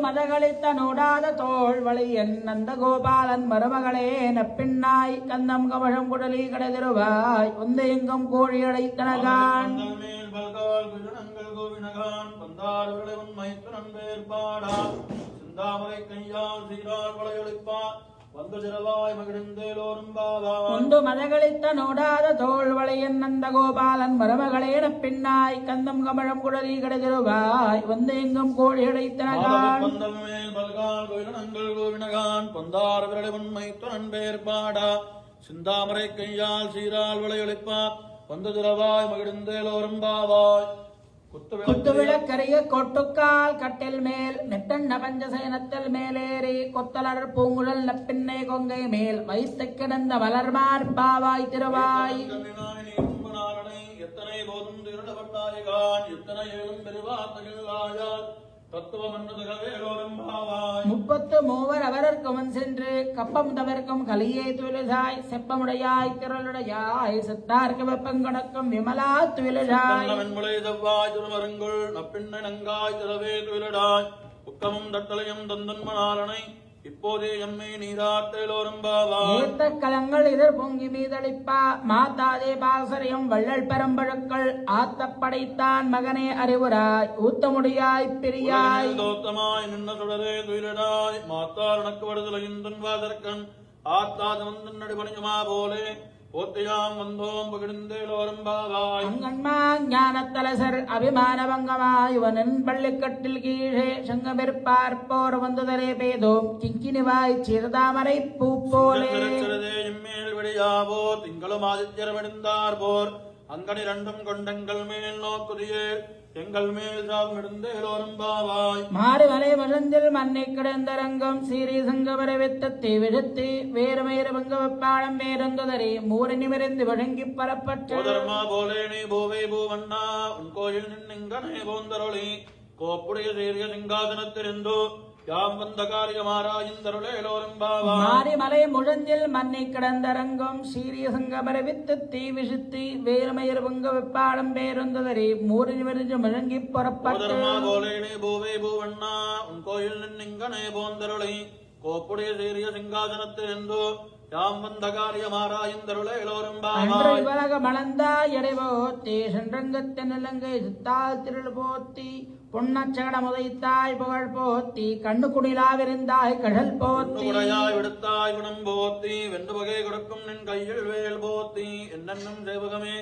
மதகளித்த நோடாத தோல் வழியன் நந்தகோபாலன் மருமகளே நப்பின்னாய் கந்தம் கமழம் குடலி கடைதிருவாய் உந்த எங்கும் கோழி அடைத்தனகான்
சிந்தாமரை கையால் சீரால் வளையொழிப்பான்
ஒன்று மதகளித்த நோடாத தோல் வளையன் நந்தகோபாலன் மருமகளே நப்பின்னாய் கந்தம் கமழம் குடலி கடைதிருவாய் வந்து எங்கும் கோழி அடைத்தனகான்
சிந்தாமரை கையால் சீரால் வளையொழிப்பா வந்து திரவாய் மகிழ்ந்தேலோரும் பாவாய்
குத்துவிளக்கரிய கொட்டுக்கால் கட்டில் மேல் நெட்டண்ண பஞ்சசயனத்தில் மேலேறி கொத்தலர் பூங்குழல் நப்பின்னை கொங்கை மேல் வைத்து கிடந்த மலர்மார் பாவாய் திருவாய்
எத்தனை போதும் திருடப்பட்டாயகான் எத்தனை ஏழும் பெருவாத்தையால்
முப்பத்து மூவர் அவரற்கு முன் சென்று கப்பம் தவிர்க்கும் கலியை துயிலுசாய் செப்பமுடையாய் திரளுடையாய் சித்தார்க்கு வெப்பங்கணக்கும் விமலா துயிலுசாய்
திருமருங்குள் நப்பின்ன நங்காய் திரவே துயிலடாய் உக்கமும் தட்டலையும் தந்தன்மனாலனை இப்போதே எம்மை நீராட்டேலோரும் பாவாய்
ஏத்த கலங்கள் எதிர் பொங்கி மீதளிப்பா மாதாதே பாசரியம் வள்ளல் பெரும்பழுக்கள் ஆத்த படைத்தான் மகனே அறிவுராய் ஊத்தமுடியாய் பிரியாய்
தோத்தமாய் நின்ன சுடரே துயிலடாய் மாத்தார் உனக்கு வடுதலையும் துன்வாதற்கண் ஆத்தாத வந்தன் நடுபணியுமா போலே போத்தியாம் வந்தோம் பகிர்ந்தேலோரும் பாவாய்
அங்கன்மா ஞானத்தலசர் அபிமானபங்கமாய் வனன் பள்ளிக்கட்டில் கீழே சங்கமிற்பார்ப்போர் வந்துதரே பேதோம் கிங்கினிவாய் சிறுதாமரை பூ போலே
மேல் விடியாவோ திங்களும் ஆதித்யரமிடுந்தார் போர் அங்கனி இரண்டும் கொண்டெங்கள் மேல் நோக்குதியே எங்கள் மேல் சாமிடுந்தேலோரும் பாவாய்
மாறுமலை மலர்ந்தில் மண்ணை கிடந்தரங்கம் சீரி சங்கமர வித்தத்தை விழுத்தி வேறுமயிறு பங்க வெப்பாளம் வேறந்ததரே மூறு நிமிர்ந்து வழங்கி பரப்பற்று
போலே நீ பூவை பூவண்ணா உன் கோயில் நின்னிங்கனே போந்தருளி கோப்புடைய சீரிய சிங்காசனத்திருந்தோ யாம் வந்த காரியமாராயிந்தருளேலோரும் பாவாய்
மாரிமலை முழஞ்சில் மண்ணை கிடந்தரங்கம் சீரிய சங்கமர வித்தத்தை விழுத்தி வேறுமயிறு பங்க வெப்பாளம் வேறந்ததரே மூறு நிமிர்ந்து வழங்கி பரப்பற்று
போலே நீ பூவை பூவண்ணா உன் கோயில் நின்னிங்கனே போந்தருளி கோப்புடைய சீரிய சிங்காசனத்திருந்தோ யாம் வந்த காரியமாராயிந்தருளேலோரும் பாவாய்
உலக மலந்தா எடை போத்தி சென்றங்கத்தின் நிலங்கை சித்தால் திருள் போத்தி பொன்னச்சகட முதைத்தாய் புகழ் போத்தி கண்ணு குடிலாவிருந்தாய் கடல் போத்தி
உடையாய் விடுத்தாய் குணம் போத்தி வென்று வகை கொடுக்கும் நின் கையில் வேல் போத்தி என்னென்னும் சேவகமே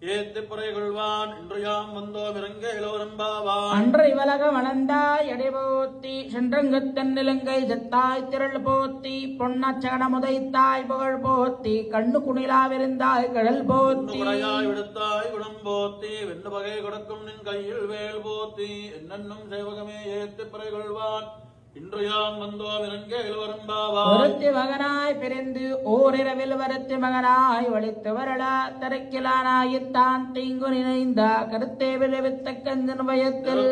ஏத்தி புரை கொள்வான் இன்று யாம் வந்தோம் இறங்கேலோரும் பாவாய்
அன்றை உலக மலந்தாய் எடை போத்தி சென்றங்கத்தின் நிலங்கை சித்தாய் திரள் போத்தி பொன்னச்சகட முதைத்தாய் புகழ் போத்தி கண்ணு குடிலாவிருந்தாய் கடல் போத்தி
உடையாய் விடுத்தாய் குணம் போத்தி வென்று வகை கொடுக்கும் நின் கையில் வேல் போத்தி என்னென்னும் சேவகமே ஏத்தி புரை கொள்வான் இன்று யாம் வந்தோம் இறங்கேலோரும் பாவாய்
ஒருத்தி மகனாய் பிரிந்து ஓரிரவில் வருத்தி மகனாய் வலித்து வரடா தரைக்கிலானாயித்தான் தீங்கு நினைந்த கருத்தே விளைவித்த கந்தன் பயத்தில்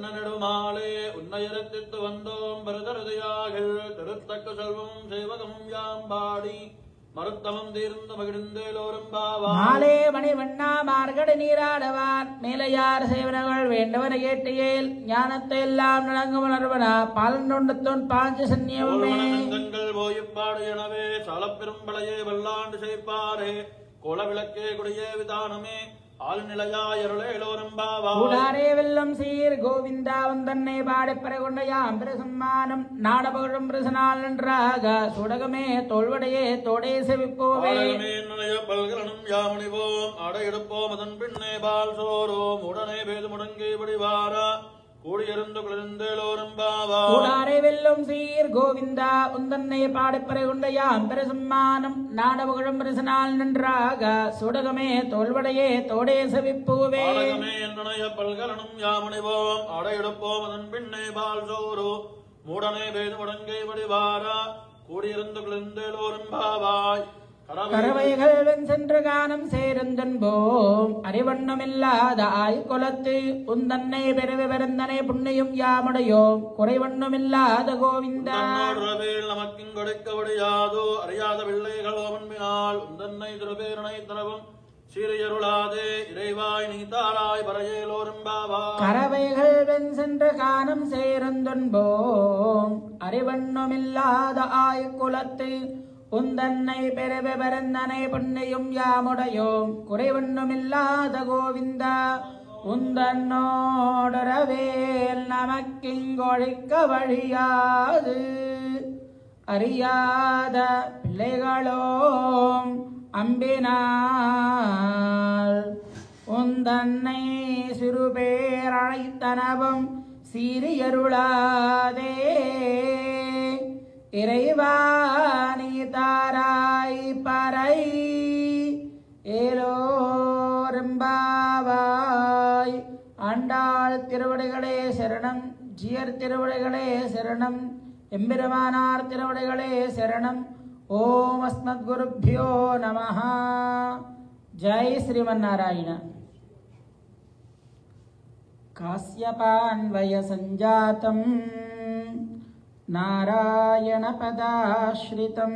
நெடுமாலே உன்னையரத்தித்து வந்தோம் பரதரதையாக திருத்தக்க செல்வமும் சேவகமும் யாம் பாடி மருத்தமம் தீர்ந்த மகிழ்ந்தேலோரும் பாவாய்
மாலே மணி வண்ணா மார்கடி நீராடவான் மேலையார் சேவனங்கள் வேண்டவன கேட்டியேல் ஞானத்தை எல்லாம் நடங்கும் உணர்வனா பாலனொண்டத்தோன் பாஞ்ச சன்னியமே
தங்கள் போயிப்பாடு எனவே சாலப்பெரும் பழையே வல்லாண்டு செய்ப்பாரே கோல விளக்கே குடியே விதானமே ஆள் நிலையாயருளேலோரம்பாவாய்
கூடாரே வெல்லம் சீர் கோவிந்தா உந்தன்னை பாடிப்பறை கொண்டையாம் பிரசம்மானம் நாடபகழும் பிரசனால் நன்றாக சுடகமே தோல்வடையே தோடே செவிப்போவே
நிலைய பல்கலனும் யாமுனிவோம் அடையெடுப்போம் அதன் பின்னே பால் சோரோம் உடனே பேது முடங்கி படிவாரா கூடியிருந்து குளிர்ந்தேலோரம்பாவாய்
கூடாரே வெல்லும் சீர் கோவிந்தா உந்தன்னை பாடிப்பறை கொண்டையாம் பிரசம்மானம் நாடபகழும் பிரசனால் நன்றாக சுடகமே தோல்வடையே தோடே செவிப்போவே
நிலைய பல்கலனும் யாமுனிவோம் அடையெடுப்போம் அதன் பின்னே பால் சோரோ மூடனே பேது முடங்கை படிவாரா கூடியிருந்து குளிர்ந்தேலோரம்பாவாய்
கரவைகள் வெண் சென்று கானம் சேருந்தன்போம் அறிவண்ணமில்லாத ஆய்குலத்து உந்தன்னை பெருவி பெருந்தனை புண்ணியும் யாமுடையோம் குறைவண்ணமில்லாத கோவிந்தா
நமக்கிங் கொடுக்கபடியாதோ அறியாத பிள்ளைகள் அவன்பினால் உந்தன்னை திருபேரனை தரவும் சீரியருளாதே இறைவாய் நீ தாராய் பரையேலோரம்பாவாய்
கரவைகள் வெண் சென்று கானம் சேருந்தன்போம் அறிவண்ணமில்லாத ஆய்குலத்து உந்தன்னை பெருவி பெருந்தனை புண்ணியும் யாமுடையோம் குறைவண்ணுமில்லாத கோவிந்தா உந்தன்னோடரவேல் நமக்கிங்கொழிக்க வழியாது அறியாத பிள்ளைகளோம் அம்பினால் உந்தன்னை சிறுபேரழைத்தனவும் சீரியருளாதே இறைவாணி தாராய் பறை ஏலோரம்பாவாய் ஆண்டாள் திருவடிகளே சரணம் ஜியர் திருவடிகளே சரணம் எம்பெருமானார் திருவடிகளே சரணம் ஓம் அஸ்மத் குருभ्यो நமः ஜெய் ஸ்ரீமன்னாராயண காஸ்யபான்வய சஞ்சாதம் नारायणपदाश्रितं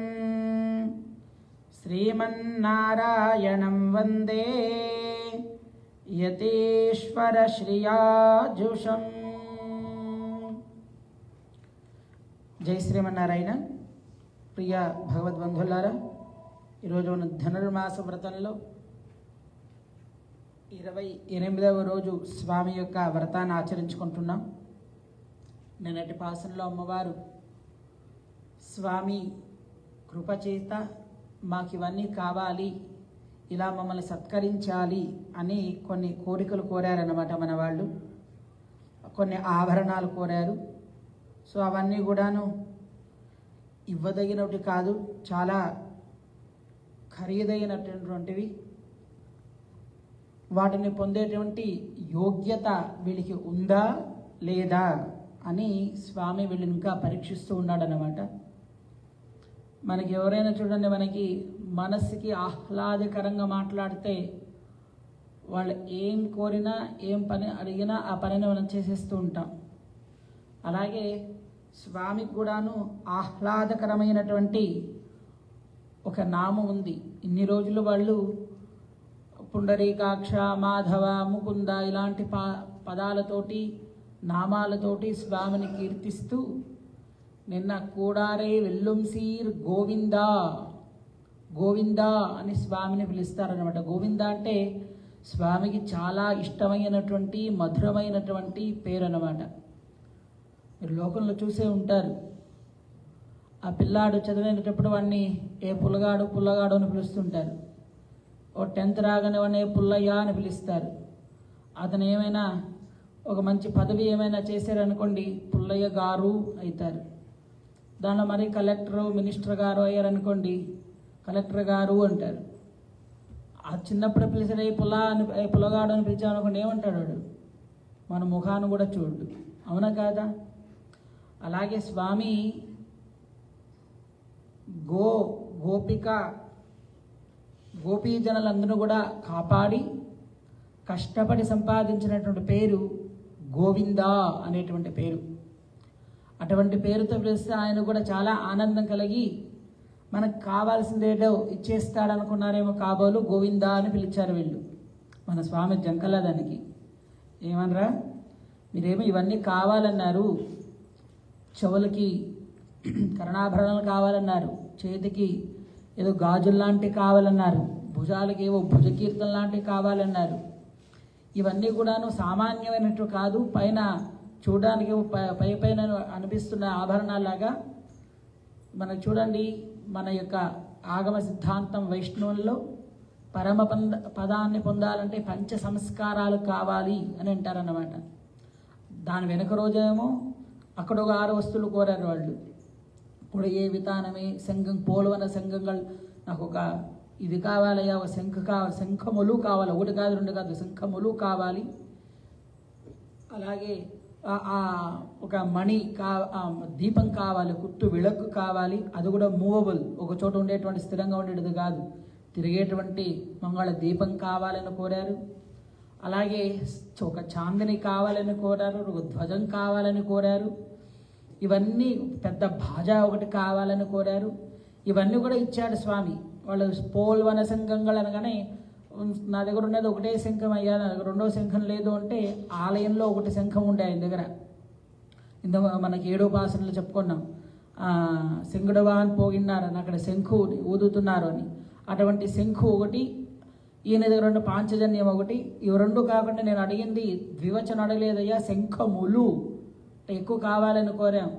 श्रीमन्नारायणं वन्दे यतीश्वरश्रियाजुषम् जय श्रीमन्नारायण प्रिय भगवद्बंधुलारा ఈరోజు మన ధనుర్మాస వ్రతంలో 28వ రోజు స్వామి యొక్క వ్రతాన్ని ఆచరించుకుంటున్నాం. నిన్నటి పాసనలో అమ్మవారు స్వామి కృపచేత మాకు ఇవన్నీ కావాలి, ఇలా మమ్మల్ని సత్కరించాలి అని కొన్ని కోరికలు కోరారన్నమాట. మన వాళ్ళు కొన్ని ఆభరణాలు కోరారు. సో అవన్నీ కూడాను ఇవ్వదగినవి కాదు, చాలా ఖరీదైనటువంటివి. వాటిని పొందేటువంటి యోగ్యత వీళ్ళకి ఉందా లేదా అని స్వామి వీళ్ళని ఇంకా పరీక్షిస్తూ ఉన్నాడనమాట. మనకి ఎవరైనా చూడండి, మనకి మనస్సుకి ఆహ్లాదకరంగా మాట్లాడితే వాళ్ళు ఏం కోరినా ఏం పని అడిగినా ఆ పనిని మనం చేసేస్తూ ఉంటాం. అలాగే స్వామికి కూడాను ఆహ్లాదకరమైనటువంటి ఒక నామం ఉంది. ఇన్ని రోజులు వాళ్ళు పుండరీకాక్ష, మాధవ, ముకుంద ఇలాంటి పదాలతోటి నామాలతోటి స్వామిని కీర్తిస్తూ నిన్న కూడారే వెల్లుం సీర్ గోవిందా గోవిందా అని స్వామిని పిలుస్తారనమాట. గోవింద అంటే స్వామికి చాలా ఇష్టమైనటువంటి మధురమైనటువంటి పేరు అన్నమాట. మీరు లోకంలో చూసే ఉంటారు, ఆ పిల్లాడు చదివేటప్పుడు వాడిని ఏ పుల్లగాడు పుల్లగాడు అని పిలుస్తుంటారు. ఓ 10th రాగానే వాడిని పుల్లయ్య అని పిలుస్తారు. అతను ఏమైనా ఒక మంచి పదవి ఏమైనా చేశారనుకోండి, పుల్లయ్య గారు అవుతారు. దానిలో మరి కలెక్టరు, మినిస్టర్ గారు అయ్యారనుకోండి, కలెక్టర్ గారు అంటారు. ఆ చిన్నప్పుడు పిలిచిన పుల్లగాడు అని పిలిచామనుకోండి, ఏమంటాడు వాడు? మన ముఖాన్ని కూడా చూడు, అవునా కాదా? అలాగే స్వామి గోపిక గోపీజనులందరూ కూడా కాపాడి కష్టపడి సంపాదించినటువంటి పేరు గోవిందా అనేటువంటి పేరు. అటువంటి పేరుతో పిలిస్తే ఆయన కూడా చాలా ఆనందం కలిగి మనకు కావాల్సిందేదో ఇచ్చేస్తాడనుకున్నారేమో కాబోలు గోవిందా అని పిలిచారు వీళ్ళు. మన స్వామి జంకల దానికి ఏమనరా, మీరేమో ఇవన్నీ కావాలన్నారు, చెవులకి కర్ణాభరణాలు కావాలన్నారు, చేతికి ఏదో గాజుల్లాంటివి కావాలన్నారు, భుజాలకి ఏవో భుజకీర్తన లాంటివి కావాలన్నారు. ఇవన్నీ కూడాను సామాన్యమైనట్టు కాదు, పైన చూడడానికి పై పైన అనిపిస్తున్న ఆభరణాలాగా. మనకు చూడండి, మన యొక్క ఆగమ సిద్ధాంతం వైష్ణవుల్లో పరమ పదాన్ని పొందాలంటే పంచ సంస్కారాలు కావాలి అని అంటారన్నమాట. దాని వెనుక రోజేమో అక్కడ ఒక 6 వస్తువులు కోరారు వాళ్ళు. పుడయే వితానమే శంఖం పోలవన శంఖంగా, నాకు ఒక ఇది కావాలయ్యా, ఒక శంఖములు కావాలి, 1 కాదు 2 కాదు, శంఖములు కావాలి. అలాగే ఒక మణి దీపం కావాలి, కుట్టు విளக்கு కావాలి, అది కూడా మూవబుల్, ఒక చోట ఉండేటువంటి స్థిరంగా ఉండేది కాదు, తిరిగేటువంటి మంగళ దీపం కావాలని కోరారు. అలాగే ఒక చాందిని కావాలని కోరారు, ఒక ధ్వజం కావాలని కోరారు. ఇవన్నీ పెద్ద భాజా ఒకటి కావాలని కోరారు. ఇవన్నీ కూడా ఇచ్చాడు స్వామి. వాళ్ళు పోల్వన శంఖంగా అనగానే నా దగ్గర ఉన్నది ఒకటే శంఖం అయ్యా, నాకు 2వ శంఖం లేదు అంటే ఆలయంలో 1 శంఖం ఉండే ఆయన దగ్గర. ఇంత మనకి 7ఉపాసనలు చెప్పుకున్నాం, శంఖుడవాన్ పోగిన్నారని, అక్కడ శంఖు ఊదుతున్నారు అని. అటువంటి శంఖు ఒకటి, ఈయన దగ్గర 2 పాంచజన్యం ఒకటి. ఇవి 2 కాకుండా నేను అడిగింది ద్వివచనం అడగలేదయ్యా, శంఖములు ఎక్కువ కావాలని కోరాం.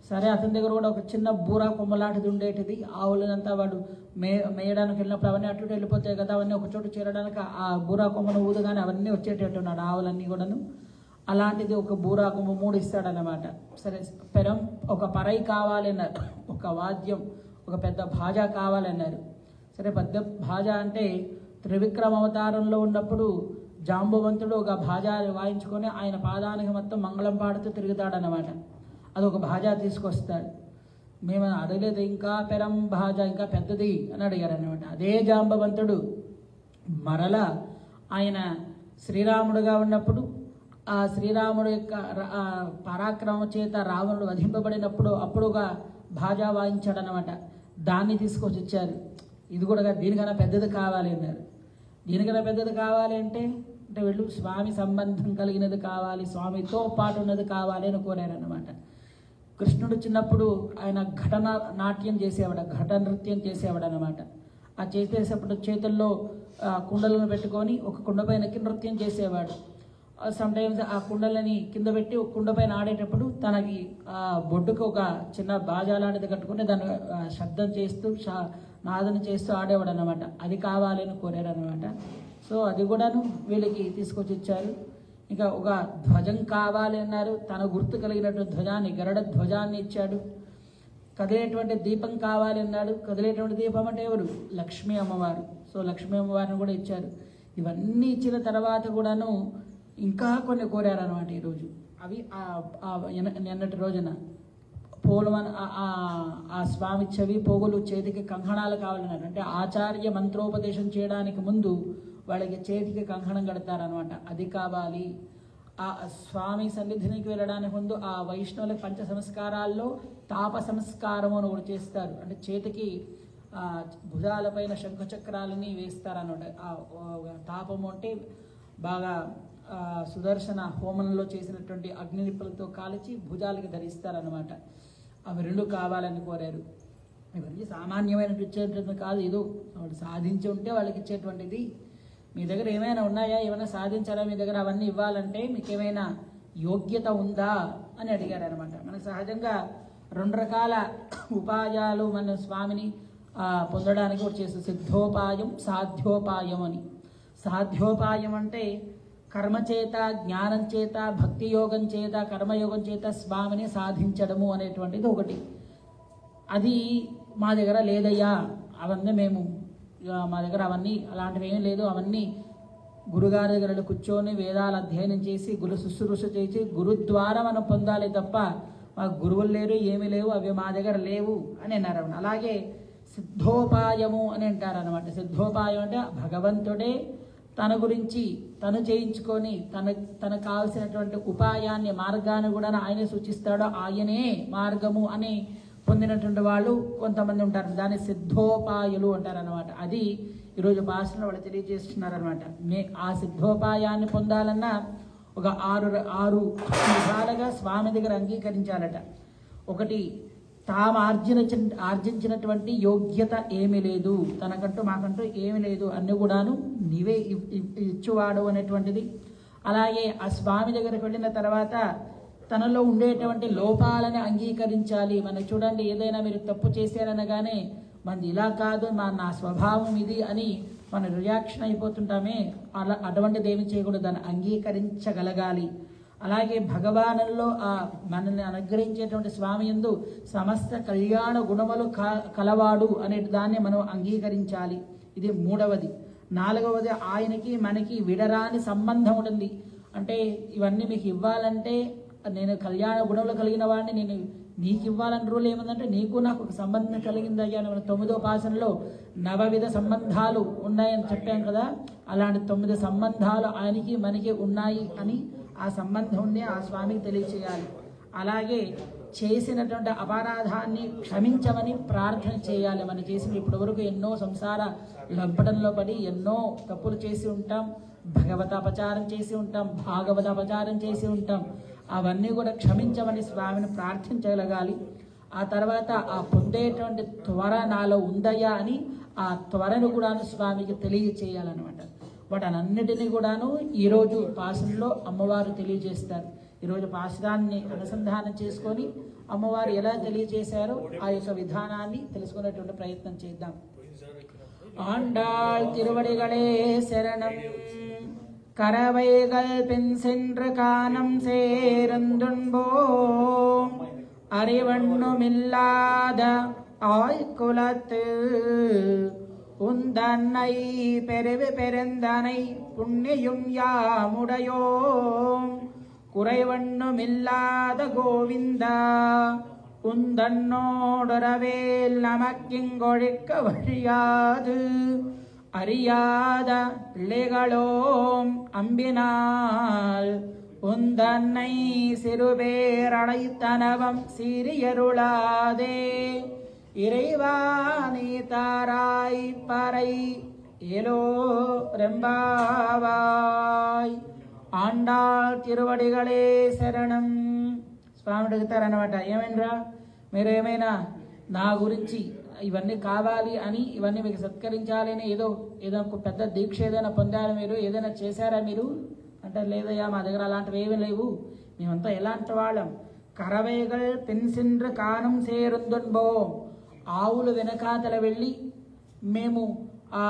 సరే, అతని దగ్గర కూడా ఒక చిన్న బూరా కొమ్మలాంటిది ఉండేటిది, ఆవులనంతా వాడు మేయడానికి వెళ్ళినప్పుడు అవన్నీ అటు వెళ్ళిపోతాయి కదా, అవన్నీ ఒక చోటు చేరడానికి ఆ బూరా కొమ్మను ఊదగానే అవన్నీ వచ్చేటట్టు ఉన్నాడు ఆవులన్నీ కూడాను. అలాంటిది ఒక బూరా కొమ్మ 3 ఇస్తాడనమాట. సరే, ఒక పరై కావాలన్నారు, ఒక వాద్యం, ఒక పెద్ద భాజా కావాలన్నారు. సరే, పెద్ద భాజా అంటే త్రివిక్రమ అవతారంలో ఉన్నప్పుడు జాంబవంతుడు ఒక భాజా వాయించుకొని ఆయన పాదానికి మొత్తం మంగళం పాడుతూ తిరుగుతాడనమాట. అదొక భాజా తీసుకొస్తాడు. మేము అడగలేదు, ఇంకా పెరం భాజా, ఇంకా పెద్దది అని అడిగారు అనమాట. అదే జాంబవంతుడు మరలా ఆయన శ్రీరాముడుగా ఉన్నప్పుడు ఆ శ్రీరాముడు యొక్క పరాక్రమం చేత రావణుడు వధింపబడినప్పుడు అప్పుడు ఒక భాజా వాయించాడనమాట. దాన్ని తీసుకొచ్చి ఇచ్చారు. ఇది కూడా దీనికన్నా పెద్దది కావాలి అన్నారు. దీనికన్నా పెద్దది కావాలి అంటే వీళ్ళు స్వామి సంబంధం కలిగినది కావాలి, స్వామితో పాటు ఉన్నది కావాలి అని కోరారన్నమాట. కృష్ణుడు చిన్నప్పుడు ఆయన నాట్యం చేసేవాడు, ఘట నృత్యం చేసేవాడు అనమాట. ఆ చేసేటప్పుడు చేతుల్లో కుండలను పెట్టుకొని ఒక కుండపైన నృత్యం చేసేవాడు. సమ్టైమ్స్ ఆ కుండలని కింద పెట్టి ఒక కుండపైన ఆడేటప్పుడు తనకి బొడ్డుకు ఒక చిన్న బాజా లాంటిది కట్టుకుని దాన్ని శబ్దం చేస్తూ నాదన చేస్తూ ఆడేవాడు అనమాట. అది కావాలని కోరారు అనమాట. సో అది కూడాను వీళ్ళకి తీసుకొచ్చి ఇచ్చారు. ఇంకా ఒక ధ్వజం కావాలి అన్నారు. తన గుర్తు కలిగినటువంటి ధ్వజాన్ని, గరుడ ధ్వజాన్ని ఇచ్చాడు. కదిలేటువంటి దీపం కావాలి అన్నాడు. కదిలేటువంటి దీపం అంటే ఎవరు? లక్ష్మీ అమ్మవారు. సో లక్ష్మీ అమ్మవారిని కూడా ఇచ్చారు. ఇవన్నీ ఇచ్చిన తర్వాత కూడాను ఇంకా కొన్ని కోరారనమాట ఈరోజు. అవి నిన్నటి రోజున పోలవన్ ఆ స్వామి చెవి పోగులు, చేతికి కంకణాలు కావాలన్నారు. అంటే ఆచార్య మంత్రోపదేశం చేయడానికి ముందు వాళ్ళకి చేతికి కంకణం కడతారనమాట. అది కావాలి. ఆ స్వామి సన్నిధినికి వెళ్ళడానికి ముందు ఆ వైష్ణవుల 5 సంస్కారాల్లో తాప సంస్కారము అని ఒకటి చేస్తారు. అంటే చేతికి భుజాలపైన శంఖచక్రాలని వేస్తారనమాట. తాపము అంటే బాగా సుదర్శన హోమంలో చేసినటువంటి అగ్నినిప్పులతో కాల్చి భుజాలకి ధరిస్తారనమాట. అవి 2 కావాలని కోరారు. ఇవన్నీ సామాన్యమైన ఇచ్చేటువంటి కాదు, ఏదో వాళ్ళు సాధించి ఉంటే వాళ్ళకి ఇచ్చేటువంటిది. మీ దగ్గర ఏమైనా ఉన్నాయా, ఏమైనా సాధించారా మీ దగ్గర, అవన్నీ ఇవ్వాలంటే మీకు ఏమైనా యోగ్యత ఉందా అని అడిగారు అనమాట. మనకు సహజంగా 2 రకాల ఉపాయాలు మన స్వామిని పొందడానికి ఒకటి చేస్తారు, సిద్ధోపాయం, సాధ్యోపాయం అని. సాధ్యోపాయం అంటే కర్మ చేత, జ్ఞానం చేత, భక్తి యోగం చేత, కర్మయోగం చేత స్వామిని సాధించడము అనేటువంటిది ఒకటి. అది మా దగ్గర లేదయ్యా, అవన్నీ మా దగ్గర అవన్నీ అలాంటివి ఏమీ లేదు. అవన్నీ గురుగారి దగ్గర కూర్చొని వేదాలు అధ్యయనం చేసి గురు శుశ్రూష చేసి గురు ద్వారా మనం పొందాలి తప్ప మాకు గురువులు లేరు, ఏమీ లేవు, అవి మా దగ్గర లేవు అని అన్నారు. అలాగే సిద్ధోపాయము అని అంటారు అనమాట. సిద్ధోపాయం అంటే భగవంతుడే తన గురించి తను చేయించుకొని తనకు కావలసినటువంటి ఉపాయాన్ని, మార్గాన్ని కూడా ఆయనే సూచిస్తాడో ఆయనే మార్గము అని పొందినటువంటి వాళ్ళు కొంతమంది ఉంటారు. దాన్ని సిద్ధోపాయులు అంటారనమాట. అది ఈరోజు భాషలో వాళ్ళు తెలియజేస్తున్నారనమాట. ఆ సిద్ధోపాయాన్ని పొందాలన్నా ఒక 6 విధాలుగా స్వామి దగ్గర అంగీకరించాలట. ఒకటి తాము ఆర్జించినటువంటి యోగ్యత ఏమీ లేదు, తనకంటూ మాకంటూ ఏమీ లేదు, అన్ని కూడాను నీవే ఇచ్చువాడు అనేటువంటిది. అలాగే ఆ స్వామి దగ్గరికి వెళ్ళిన తర్వాత తనలో ఉండేటువంటి లోపాలని అంగీకరించాలి. మనకి చూడండి, ఏదైనా మీరు తప్పు చేశారనగానే మనది ఇలా కాదు, నా స్వభావం ఇది అని మన రియాక్షన్ అయిపోతుంటామే. అటువంటిది ఏమి చేయకూడదు, దాన్ని అంగీకరించగలగాలి. అలాగే భగవానుల్లో ఆ మనల్ని అనుగ్రహించేటువంటి స్వామి యందు సమస్త కళ్యాణ గుణములు కలవాడు అనే దాన్ని మనం అంగీకరించాలి. ఇది మూడవది. నాలుగవది, ఆయనకి మనకి విడరాని సంబంధం ఉంటుంది. అంటే ఇవన్నీ మీకు ఇవ్వాలంటే నేను కళ్యాణ గుణములు కలిగిన వాడిని, నేను నీకు ఇవ్వాలని రూల్ ఏముందంటే నీకు నాకు ఒక సంబంధం కలిగిందయ్యా. మన 9వ పాసనలో నవవిధ సంబంధాలు ఉన్నాయని చెప్పాం కదా, అలాంటి 9 సంబంధాలు ఆయనకి మనకి ఉన్నాయి అని ఆ సంబంధాన్ని ఆ స్వామికి తెలియచేయాలి. అలాగే చేసినటువంటి అపరాధాన్ని క్షమించమని ప్రార్థన చేయాలి. మనం చేసిన ఇప్పటి వరకు ఎన్నో సంసార లంపటంలో పడి ఎన్నో తప్పులు చేసి ఉంటాం, భగవత అపచారం చేసి ఉంటాం, భాగవత అపచారం చేసి ఉంటాం. అవన్నీ కూడా క్షమించమని స్వామిని ప్రార్థించగలగాలి. ఆ తర్వాత ఆ పొందేటువంటి త్వర నాలో ఉందయ్యా అని ఆ త్వరను కూడా స్వామికి తెలియచేయాలన్నమాట. వాటన్నిటినీ కూడాను ఈరోజు పాసనలో అమ్మవారు తెలియజేస్తారు. ఈరోజు పాసనాన్ని అనుసంధానం చేసుకొని అమ్మవారు ఎలా తెలియజేశారో ఆ యొక్క విధానాన్ని తెలుసుకునేటువంటి ప్రయత్నం చేద్దాం. ఆండాళ్ తిరువడిగళే శరణం கரவைகள் பின் சென்று காணம் சேருந்துன்போம் அறிவண்ணுமில்லாத ஆய்குலத்து உந்தன்னை பெருவு பெருந்தனை புண்ணியும் யாமுடையோம் குறைவண்ணுமில்லாத கோவிந்தா உந்தன்னோடுறவேல் நமக்கிங்கொழிக்க வழியாது அறியாத பிள்ளைகளோம் அம்பினால் உந்தன்னை சிறுபேரழைத்தனவம் சிறியருளாதே இறைவா நீ தாராய் பறை ஏலோ రెంబావాయ్. ఆండాళ్ తిరువడిగళే శరణం. స్వామి అడుగుతారన్నమాట, ఏమైనా మీరు ఏమైనా నా గురించి ఇవన్నీ కావాలి అని, ఇవన్నీ మీకు సత్కరించాలి అని ఏదో ఒక పెద్ద దీక్ష ఏదైనా పొందారా, మీరు ఏదైనా చేశారా మీరు అంటే, లేదయ్యా మా దగ్గర అలాంటివి ఏమీ లేవు, మేమంతా ఎలాంటి వాళ్ళం. కరవేగల్ పెన్సిండ్ర కానం సేరుందున్బో, ఆవులు వెనకాతల వెళ్ళి మేము ఆ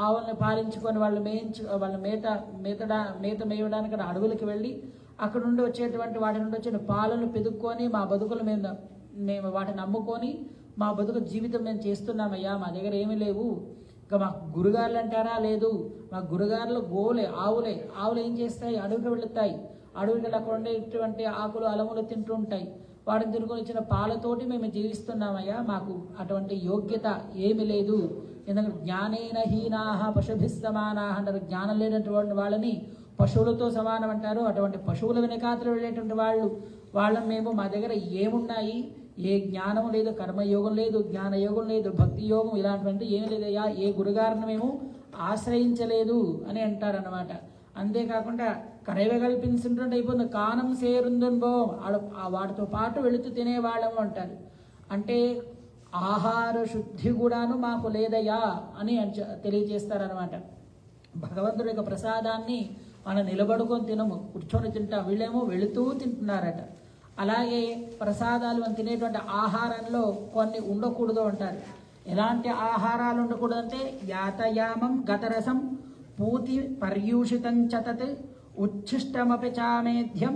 ఆవుల్ని పాలించుకొని వాళ్ళు మేత మేయడానికి అడవులకి వెళ్ళి అక్కడ నుండి వచ్చేటువంటి వాటి నుండి వచ్చిన పాలను పెదుక్కొని మా బతుకులు మేము వాటిని అమ్ముకొని మా బతుకు జీవితం మేము చేస్తున్నామయ్యా, మా దగ్గర ఏమీ లేవు. ఇంకా మా గురుగారులు అంటారా, లేదు, మా గురుగారులు ఆవులు ఏం చేస్తాయి, అడవికి వెళుతాయి, అడవికి అక్కడ ఉండేటువంటి ఆకులు అలములు తింటూ ఉంటాయి, వాటిని తినుకొని వచ్చిన పాలతోటి మేము జీవిస్తున్నామయ్యా, మాకు అటువంటి యోగ్యత ఏమి లేదు. ఎందుకంటే జ్ఞానేన హీనాహ పశుభిస్సమానాహ అంటారు, జ్ఞానం లేనటువంటి వాళ్ళని పశువులతో సమానం అంటారు. అటువంటి పశువుల వెనకాతలు వెళ్ళేటువంటి వాళ్ళని మేము, మా దగ్గర ఏమున్నాయి, ఏ జ్ఞానం లేదు, కర్మయోగం లేదు, జ్ఞానయోగం లేదు, భక్తి యోగం ఇలాంటివంటి ఏమి లేదయ్యా, ఏ గురుగారిని మేము ఆశ్రయించలేదు అని అంటారన్నమాట. అంతేకాకుండా కరైవ కల్పించుంటుంటే అయిపోతుంది, కానం సేరుందున్బో వాటితో పాటు వెళుతూ తినేవాళ్ళము అంటారు. అంటే ఆహార శుద్ధి కూడాను మాకు లేదయ్యా అని తెలియజేస్తారనమాట. భగవంతుడి యొక్క ప్రసాదాన్ని మనం నిలబడుకొని తినము, కూర్చొని తింటాం, వీళ్ళేమో వెళుతూ తింటున్నారట. అలాగే ప్రసాదాలు మనం తినేటువంటి ఆహారంలో కొన్ని ఉండకూడదు అంటారు. ఎలాంటి ఆహారాలు ఉండకూడదు అంటే, యాతయామం గతరసం పూతి పర్యూషితం చతత్ ఉచ్ఛిష్టమపి చామేధ్యం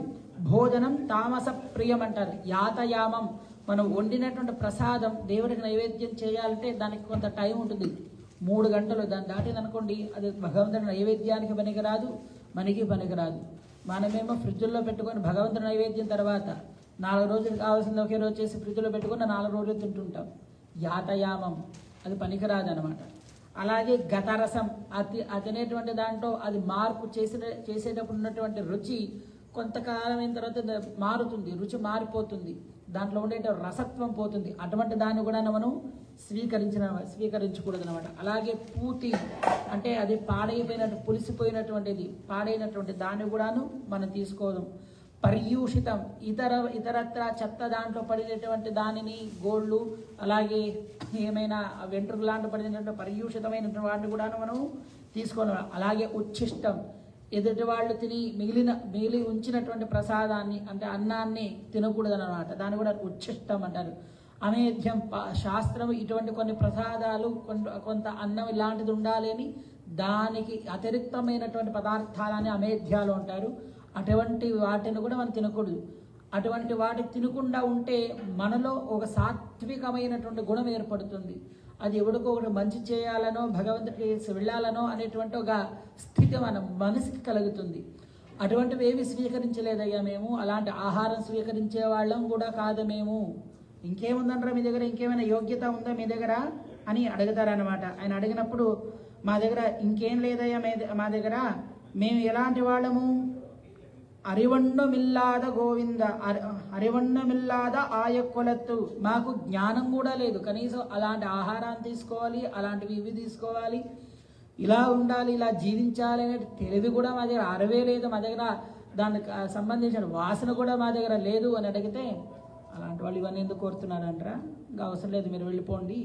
భోజనం తామస ప్రియం అంటారు. యాతయామం, మనం వండినటువంటి ప్రసాదం దేవుడికి నైవేద్యం చేయాలంటే దానికి కొంత టైం ఉంటుంది, 3 గంటలు. దాన్ని దాటిందనుకోండి అది భగవంతుడి నైవేద్యానికి పనికిరాదు, మనకి పనికిరాదు. మనమేమో ఫ్రిడ్జ్లో పెట్టుకొని భగవంతుడి నైవేద్యం తర్వాత 4 రోజులు కావాల్సింది ఒకే రోజు చేసి ఫ్రిడ్జ్లో పెట్టుకుని 4 రోజులు తింటుంటాం. యాతయామం అది పనికిరాదు అనమాట. అలాగే గతరసం, తినేటువంటి దాంట్లో అది మార్పు చేసేటప్పుడు ఉన్నటువంటి రుచి కొంతకాలం అయిన తర్వాత మారుతుంది, రుచి మారిపోతుంది, దాంట్లో ఉండే రసత్వం పోతుంది. అటువంటి దాన్ని కూడా మనం స్వీకరించకూడదు అనమాట. అలాగే పూతి అంటే అది పులిసిపోయినటువంటిది, పాడైనటువంటి దాన్ని కూడాను మనం తీసుకోదాం. పర్యూషితం ఇతరత్ర చెత్త దాంట్లో పడినటువంటి దానిని గోళ్ళు అలాగే ఏమైనా వెంట్రుక లాంటి పడినటువంటి పర్యూషితమైనటువంటి వాటిని కూడా మనం తీసుకోవాలి. అలాగే ఉచ్ఛిష్టం ఎదుటి వాళ్ళు మిగిలి ఉంచినటువంటి ప్రసాదాన్ని అంటే అన్నాన్ని తినకూడదన్నమాట. దాన్ని కూడా ఉచ్ఛిష్టం అంటారు. అమేధ్యం శాస్త్రం ఇటువంటి కొన్ని ప్రసాదాలు కొంత అన్నం ఇలాంటిది ఉండాలి అని దానికి అతిరిక్తమైనటువంటి పదార్థాలని అమేధ్యాలు అంటారు. అటువంటి వాటిని కూడా మనం తినకూడదు. అటువంటి వాటిని తినకుండా ఉంటే మనలో ఒక సాత్వికమైనటువంటి గుణం ఏర్పడుతుంది. అది ఎవరికో ఒకటి మంచి చేయాలనో భగవంతుడికి వెళ్ళాలనో అనేటువంటి ఒక స్థితి మన మనసుకి కలుగుతుంది. అటువంటివి ఏమి స్వీకరించలేదయ్యా మేము, అలాంటి ఆహారం స్వీకరించే వాళ్ళం కూడా కాదు మేము. ఇంకేముందంటారా మీ దగ్గర, ఇంకేమైనా యోగ్యత ఉందా మీ దగ్గర అని అడుగుతారనమాట. ఆయన అడిగినప్పుడు మా దగ్గర ఇంకేం లేదయ్యా మా దగ్గర, మేము ఎలాంటి వాళ్ళము, అరివన్నమిల్లాద గోవింద అరివన్నమిల్లాద ఆయకొలత్తు, మాకు జ్ఞానం కూడా లేదు. కనీసం అలాంటి ఆహారాన్ని తీసుకోవాలి, అలాంటివి ఇవి తీసుకోవాలి, ఇలా ఉండాలి, ఇలా జీవించాలి అనే తెలివి కూడా మా దగ్గర అరవే లేదు. మా దగ్గర దానికి సంబంధించిన వాసన కూడా మా దగ్గర లేదు అని అడిగితే, అలాంటి వాళ్ళు ఇవన్నీ ఎందుకు కోరుతున్నారంటారా, ఇంకా అవసరం లేదు మీరు వెళ్ళిపోండి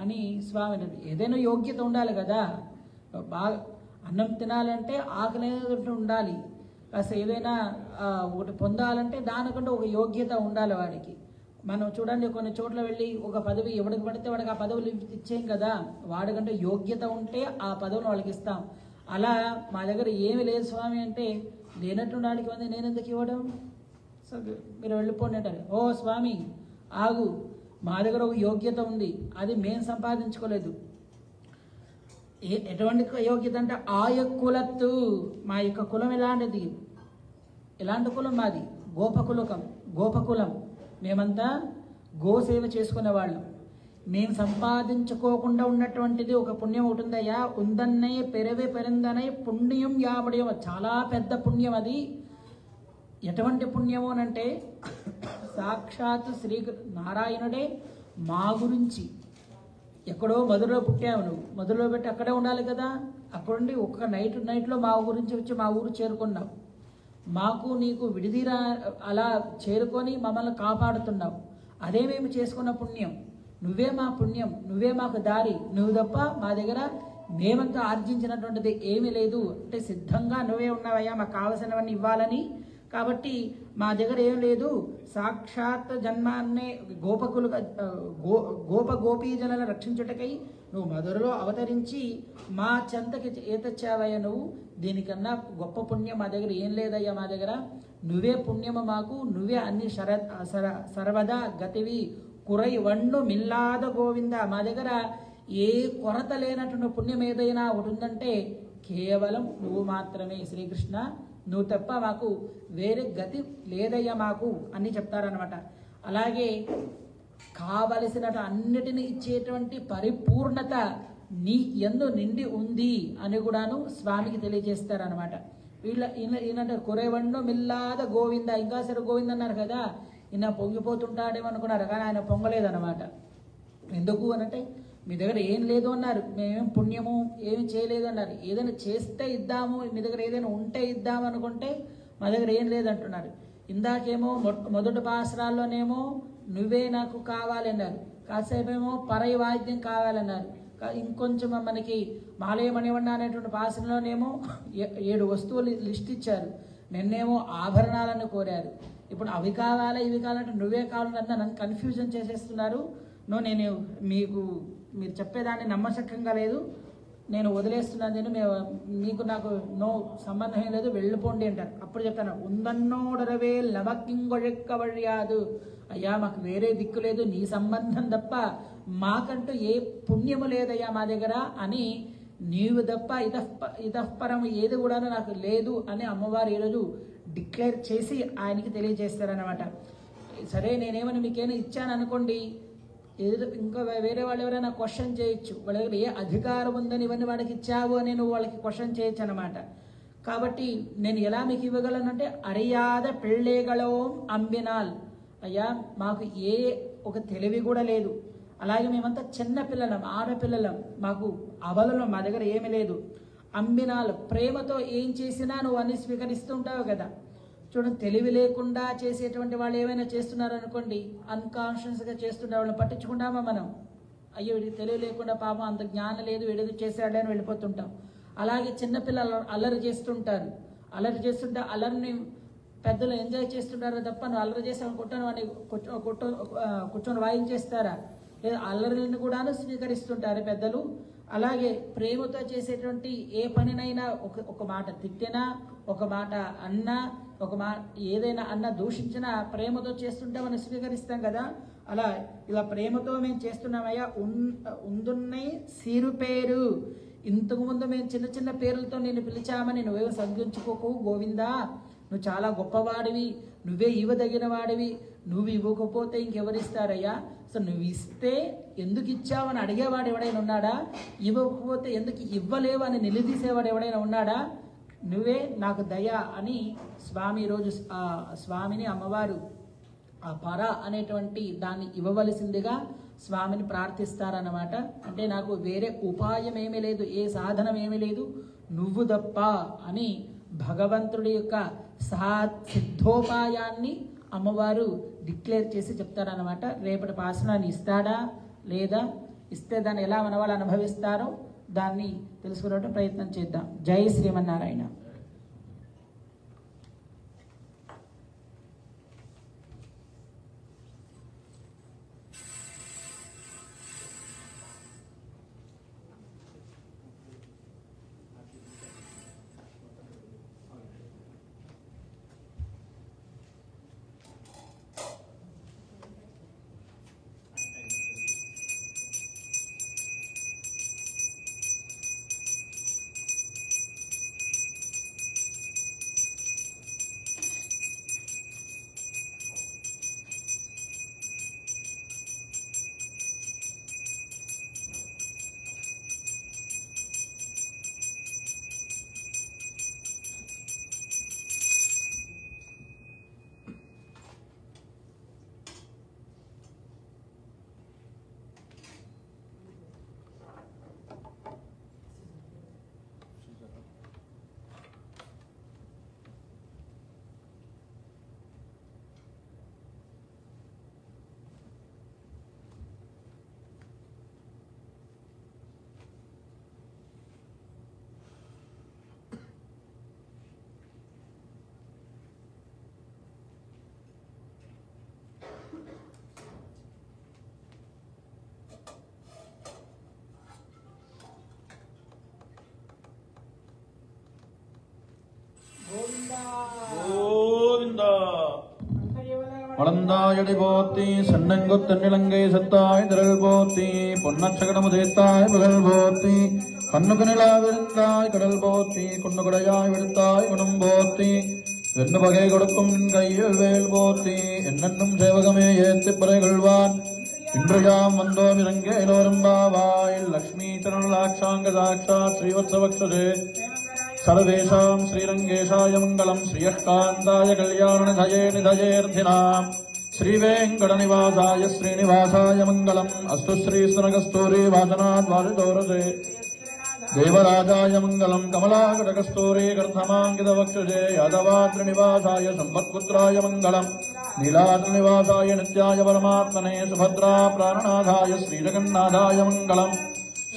అని స్వామి. ఏదైనా యోగ్యత ఉండాలి కదా, బాగా అన్నం తినాలంటే ఆకలి ఉండాలి, కాస్త ఏదైనా ఒకటి పొందాలంటే దానికంటే ఒక యోగ్యత ఉండాలి వాడికి. మనం చూడండి కొన్ని చోట్ల వెళ్ళి ఒక పదవి ఎవడికి పడితే వాడికి ఆ పదవులు ఇచ్చేం కదా, వాడికంటే యోగ్యత ఉంటే ఆ పదవులు వాళ్ళకి ఇస్తాం. అలా మా దగ్గర ఏమి లేదు స్వామి అంటే, లేనట్టు వాడికి ఉంది నేను ఎందుకు ఇవ్వడం, సో మీరు వెళ్ళిపోండి అంటారు. ఓ స్వామి ఆగు, మా దగ్గర ఒక యోగ్యత ఉంది, అది మేము సంపాదించుకోలేదు. ఎటువంటి యోగ్యత అంటే ఆయకులత్తు, మా యొక్క కులం ఎలాంటిది, ఎలాంటి కులం మాది, గోపకులం. మేమంతా గోసేవ చేసుకునే వాళ్ళం. మేము సంపాదించుకోకుండా ఉన్నటువంటిది ఒక పుణ్యం ఒకటి ఉందయ్యా, ఉందన్నై పెరిందనై పుణ్యం యాబడియం, చాలా పెద్ద పుణ్యం అది. ఎటువంటి పుణ్యము అనంటే సాక్షాత్ నారాయణుడే మా గురించి, ఎక్కడో మధురలో పుట్టావు నువ్వు, మధురలో పెట్టి అక్కడే ఉండాలి కదా, అక్కడుండి ఒక్క నైట్లో మా గురించి వచ్చి మా ఊరు చేరుకున్నావు, మాకు నీకు విడిదిరా అలా చేరుకొని మమ్మల్ని కాపాడుతున్నావు. అదే మేము చేసుకున్న పుణ్యం, నువ్వే మా పుణ్యం, నువ్వే మాకు దారి, నువ్వు తప్ప మా దగ్గర మేమంతా ఆర్జించినటువంటిది ఏమీ లేదు. అంటే సిద్ధంగా నువ్వే ఉన్నావయ్యా మాకు కావలసినవన్నీ ఇవ్వాలని, కాబట్టి మా దగ్గర ఏం లేదు. సాక్షాత్ జన్మాన్నే గోపీజనులను రక్షించుటకై నువ్వు మధురలో అవతరించి మా చెంతకి ఏతచ్చావయ్యా నువ్వు, దీనికన్నా గొప్ప పుణ్యం మా దగ్గర ఏం లేదయ్యా. మా దగ్గర నువ్వే పుణ్యము మాకు, నువ్వే అన్ని సర్వదా గతివి కురై వన్ను మిల్లాద గోవింద. మా దగ్గర ఏ కొరత లేనటువంటి పుణ్యం ఏదైనా ఒకటి ఉందంటే కేవలం నువ్వు మాత్రమే శ్రీకృష్ణ, నువ్వు తప్ప మాకు వేరే గతి లేదయ్యా మాకు అని చెప్తారనమాట. అలాగే కావలసిన అన్నిటిని ఇచ్చేటువంటి పరిపూర్ణత నీ యందు నిండి ఉంది అని కూడాను స్వామికి తెలియజేస్తారనమాట. ఈయనంటారు కురేవండు మిల్లాద గోవింద, ఇంకా సరే గోవింద అన్నారు కదా, ఈయన పొంగిపోతుంటాడేమో అనుకున్నారు, కానీ ఆయన పొంగలేదన్నమాట. ఎందుకు అనంటే మీ దగ్గర ఏం లేదు అన్నారు, మేమేం పుణ్యము ఏమి చేయలేదు అన్నారు. ఏదైనా చేస్తే ఇద్దాము, మీ దగ్గర ఏదైనా ఉంటే ఇద్దాము అనుకుంటే మా దగ్గర ఏం లేదంటున్నారు. ఇందాకేమో మొదటి పాసరాల్లోనేమో నువ్వే నాకు కావాలన్నారు, కాసేపేమో పరై వాయిద్యం కావాలన్నారు. ఇంకొంచెం మనకి మాలయమణివన్న అనేటువంటి పాసనలోనేమో 7 వస్తువులు లిస్ట్ ఇచ్చారు, నిన్నేమో ఆభరణాలను కోరారు. ఇప్పుడు అవి కావాలా ఇవి కావాలంటే నువ్వే కావాలంటే నన్ను కన్ఫ్యూజన్ చేసేస్తున్నారు. నేను మీరు చెప్పేదాన్ని నమ్మశక్యంగా లేదు, నేను వదిలేస్తున్నాను, మీకు నాకు నో సంబంధం లేదు, వెళ్ళిపోండి అంటారు. అప్పుడు చెప్తాను ఉందన్నోడరవే లమకింగొഴెక్కవழியாது, అయ్యా మాకు వేరే దిక్కు లేదు, నీ సంబంధం తప్ప మాకంటూ ఏ పుణ్యము లేదయ్యా మా దగ్గర అని, నీవు తప్ప ఇతఃపరం ఏది కూడా నాకు లేదు అని అమ్మవారు ఈరోజు డిక్లేర్ చేసి ఆయనకి తెలియజేస్తారనమాట. సరే నేనేమని మీకేమైనా ఇచ్చాను అనుకోండి, ఏదో ఇంకా వేరే వాళ్ళు ఎవరైనా క్వశ్చన్ చేయొచ్చు, వాళ్ళ దగ్గర ఏ అధికారం ఉందని ఇవన్నీ వాడికి ఇచ్చావు అని నువ్వు వాళ్ళకి క్వశ్చన్ చేయొచ్చు అనమాట. కాబట్టి నేను ఎలా మీకు ఇవ్వగలనంటే అరియాద పెళ్ళేగళవం అంబినాల్, అయ్యా మాకు ఏ ఒక తెలివి కూడా లేదు, అలాగే మేమంతా చిన్న పిల్లలం, ఆడపిల్లలం, మాకు అబలం, మా దగ్గర ఏమీ లేదు. అంబినాల్ ప్రేమతో ఏం చేసినా నువ్వు అన్ని స్వీకరిస్తూ ఉంటావు కదా. చూడండి, తెలివి లేకుండా చేసేటువంటి వాళ్ళు ఏమైనా చేస్తున్నారనుకోండి, అన్కాన్షియస్గా చేస్తుండే వాళ్ళని పట్టించుకుంటామా మనం? అయ్యో వీడికి తెలివి లేకుండా పాపం అంత జ్ఞానం లేదు, వీడికి చేశాడే అని వెళ్ళిపోతుంటాం. అలాగే చిన్నపిల్లలు అల్లరి చేస్తుంటారు. అల్లరి చేస్తుంటే అల్లరిని పెద్దలు ఎంజాయ్ చేస్తుంటారు తప్ప నువ్వు అల్లరి చేసావు కొట్టను అని కూర్చొని వాయించేస్తారా? లేదా అల్లరిని కూడాను స్వీకరిస్తుంటారు పెద్దలు. అలాగే ప్రేమతో చేసేటువంటి ఏ పనినైనా ఒక మాట తిట్టినా, ఒక మాట అన్నా, ఏదైనా అన్న దూషించినా ప్రేమతో చేస్తుంటే మనం స్వీకరిస్తాం కదా. అలా ఇలా ప్రేమతో మేము చేస్తున్నామయ్యా. ఉందున్నై సీరు పేరు, ఇంతకుముందు మేము చిన్న చిన్న పేర్లతో నేను పిలిచామని నువ్వేమో సంగించుకోకు గోవిందా. నువ్వు చాలా గొప్పవాడివి, నువ్వే ఇవ్వదగిన వాడివి, నువ్వు ఇవ్వకపోతే ఇంకెవరిస్తారయ్యా? సో నువ్వు ఇస్తే ఎందుకు ఇచ్చావని అడిగేవాడు ఎవడైనా ఉన్నాడా? ఇవ్వకపోతే ఎందుకు ఇవ్వలేవు అని నిలదీసేవాడు ఎవడైనా ఉన్నాడా? నువ్వే నాకు దయ అని స్వామి ఈరోజు స్వామిని అమ్మవారు ఆ పర అనేటువంటి దాన్ని ఇవ్వవలసిందిగా స్వామిని ప్రార్థిస్తారన్నమాట. అంటే నాకు వేరే ఉపాయం ఏమీ లేదు, ఏ సాధనం ఏమీ లేదు, నువ్వు తప్ప అని భగవంతుడి యొక్క సిద్ధోపాయాన్ని అమ్మవారు డిక్లేర్ చేసి చెప్తారన్నమాట. రేపటి పాసనాన్ని ఇస్తాడా లేదా, ఇస్తే దాన్ని ఎలా మన వాళ్ళు అనుభవిస్తారో దాన్ని తెలుసుకునే ప్రయత్నం చేద్దాం. జై శ్రీమన్నారాయణ.
வளந்தாயடி போத்தி சென்னங்குத்தன்னிலங்கை செத்தாய் திரள் போத்தி பொன்னச்சகடமுதேத்தாய் புகழ் போத்தி கண்ணுக்கு நிலாவிருந்தாய் கடல் போத்தி குன்னுகுடையாய் விடுத்தாய் குணம் போத்தி வெண்ணு வகை கொடுக்கும் நின் கையில் வேல் போத்தி என்னென்னும் சேவகமே ஏத்தி பிறைகொள்வான் இன்று யாம் வந்தோம் இறங்கே எல்லோரும் பாவாய் லக்ஷ்மி திருநலாட்சாங்க சாட்சாத் ஸ்ரீவத்சவக்ஷதே सर्वेषां श्रीरंगेशाय मंगलम श्रीयकांताय कल्याणनिधये निधयेऽर्थिनाम् श्रीवेंकटनिवासाय श्रीनिवासाय मंगलम अस्तु श्रीस्तनकस्तूरी वासनात् वासितोरसे देवराजाय मंगलम कमलाकटकस्तूरी कर्धमाङ्कितवक्षसे यादवाद्रिनिवासाय सम्पत्पुत्राय मंगलम नीलाद्रिनिवासाय नित्याय परमात्मने सुभद्रा प्राणनाथाय श्रीजगन्नाथाय मंगलम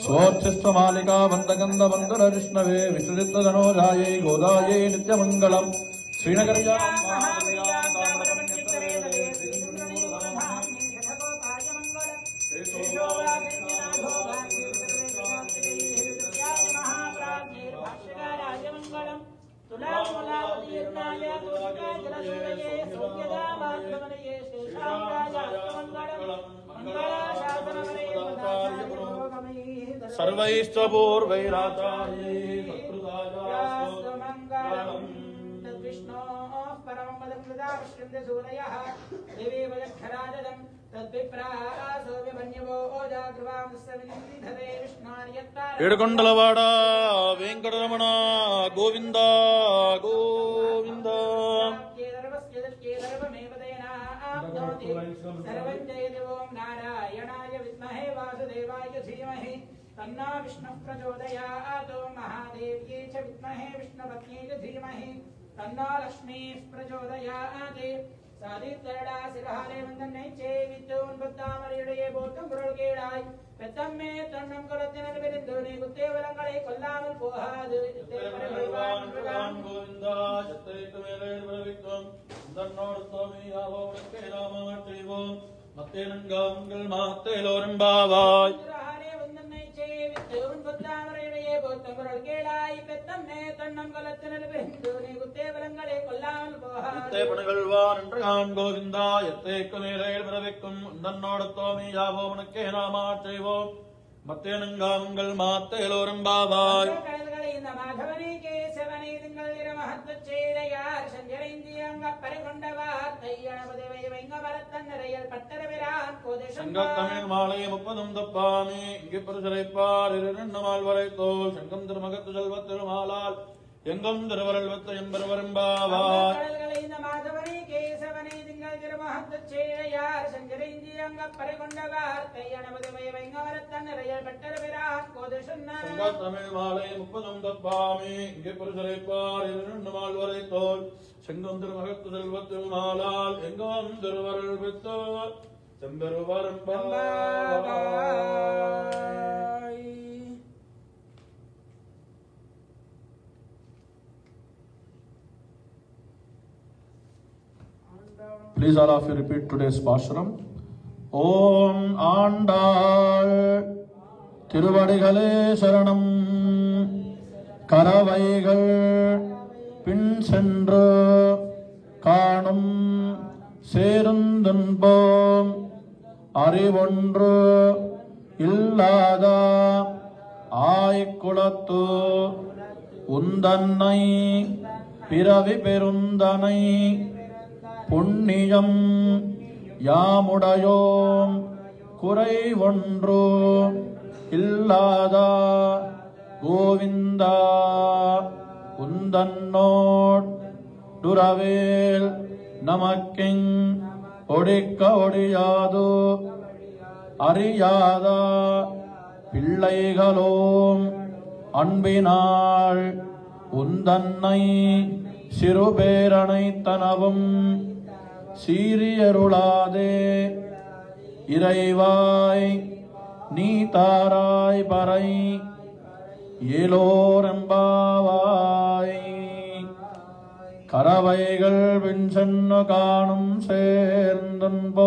स्वोच्छिष्टमालिका बंदगंध बंदर विष्णवे विश्वजित्तधनोजायै गोदायै नित्यमंगलम श्रीनगर्यां सर्वैश्च पूर्वैराचार्यै सत्कृतायास्तु मंगलम्
तद्विष्णोः परमं पदं प्रदापश्यन्ते सूरयः देवी वयक्षराजदं तद्विप्रासो विभन्यवो ओजाग्रवां सविन्धते विष्णार्यत्तार
ఏడుకొండలవాడ వెంకటరమణ గోవింద గోవింద
सर्वं जयति ओं नारायणाय विद्महे वासुदेवाय धीमहि तन्नो विष्णुः प्रचोदयात् महादेव्यै च विद्महे विष्णुपत्न्यै च धीमहि तन्नो लक्ष्मीः प्रचोदयात् सादितरडा सिरहारे वन्दन्नै चेवितोन् बद्दामरियडे बोतं पुरळ्केडाय பெத்தம்மே தன்னம் குலத்தினர் விருந்தோனே குத்தேவலங்களை கொல்லாமல் போகாது
கோவிந்தா சத்தைக்கு மேலே விரவிக்கும் தன்னோடு சுவாமி யாவோனுக்கு நாமம் செய்வோம் மத்தே நன்காங்கள் மாத்தேலோரும் பாவாய்
சிரஹாரே வந்தன்னை சேவித்தோன் பத்தாமரையிடையே போத்தம் குரல்கேளாய் பெத்தம்மே தன்னம் குலத்தினர் விருந்தோனே குத்தேவலங்களை கொல்லாமல் போகாது
பணிகள்வான் என்று கான் கோவிந்தா எத்தைக்கு மேலே விரவிக்கும் தன்னோடு சுவாமி யாவோனுக்கு நாமம் செய்வோம் மத்தே நன்காங்கள் மாத்தேலோரும் பாவாய்
இந்த மாதவனே கேசவனே திங்கள் இரு மகத்துச் சேரையார் சஞ்சரைந்தியங்க பரிகொண்டவார் தையணபதவை வைங்க வரத்தன் நிறையல் பட்டரவிரான்
சங்கத்தமிழ் மாலை 30 தப்பாமே இங்கு பரிசரைப்பார் 2 நாள் வரை தோல் சங்கம் திருமகத்து செல்வ திருமாலால் எங்கும் திருவரல் வத்த எம்பெருவரும்பாவார்
இந்த மாதவனே கேசவனே திங்கள் இரு மகத்துச் சேரையார் சஞ்சரைந்தியங்க பரிகொண்டவார் தையணபதவை வைங்க வரத்தன் நிறையல் பட்டரவிரான்
சங்கத்தமிழ் மாலை 30 தப்பாமே இங்கு பரிசரைப்பார் 2 நாள் வரை தோல் செங்கம் திருமகத்து செல்வ திருமாலால் எங்கும் திருவரல் வத்த
Please all of you repeat today's Pashuram. Om Andal Tiruvadigalé Saranam Karavaigal Pin Sendru Kanum Serundunbom Arivondru Illada Aikulattu Undannai Piravi Perundanai புண்ணியம் யாமுடையோம் குறை ஒன்று இல்லாதா கோவிந்தா உந்தன்னோட் டுரவேல் நமக்கிங் ஒடிக்க ஒடியாது அறியாதா பிள்ளைகளோம் அன்பினாள் உந்தன்னை சிறுபேரனை தனவும் சீரியருளாதே இறைவாய் நீ தாராய் பறை ஏலோரெம்பாவாய் கரவைகள் பின் சென்னு காணும் சேர்ந்தன்போம்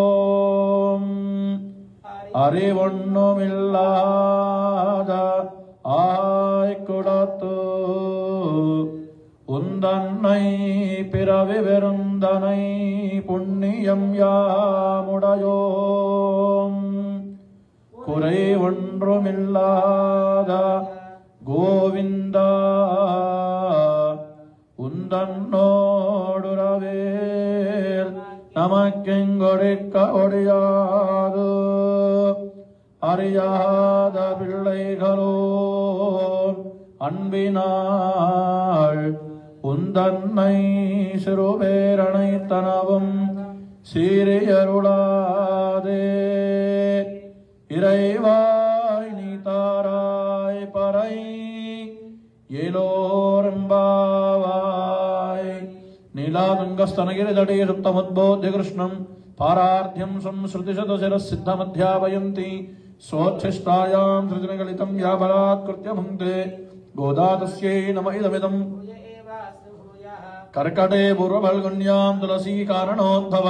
அறிவொண்ணுமில்லாத ஆய்குலத்து உந்தன்னை பிறவி வெறுந்தனை புண்ணியம் யாமுடையோம் குறை ஒன்றுமில்லாத கோவிந்தா உந்தன்னோடுரவேல் நமக்கெங்கொடிக்க ஒடியாது அறியாத பிள்ளைகளோ அன்பினாள் உந்தன்னை சிறுபேரனை தனவும் சீரியருளாதே இறைவாய் நீ தாராய் பறை ஏலோரெம்பாவாய் நீலாதுங்கஸ்தனகிரிதடே சுப்தமுத்போத்ய கிருஷ்ணம் பாரார்த்தியம் संस्रुतिशतशिरःसिद्धमध्यापयन्ति स्वोच्छिष्टायां सृजनगलितं या बलात्कृत्य भुङ्क्ते गोदा तस्यै नम इदमिदम् कर्कटे पूर्वफल्गुन्यां तुलसी कारणोद्भव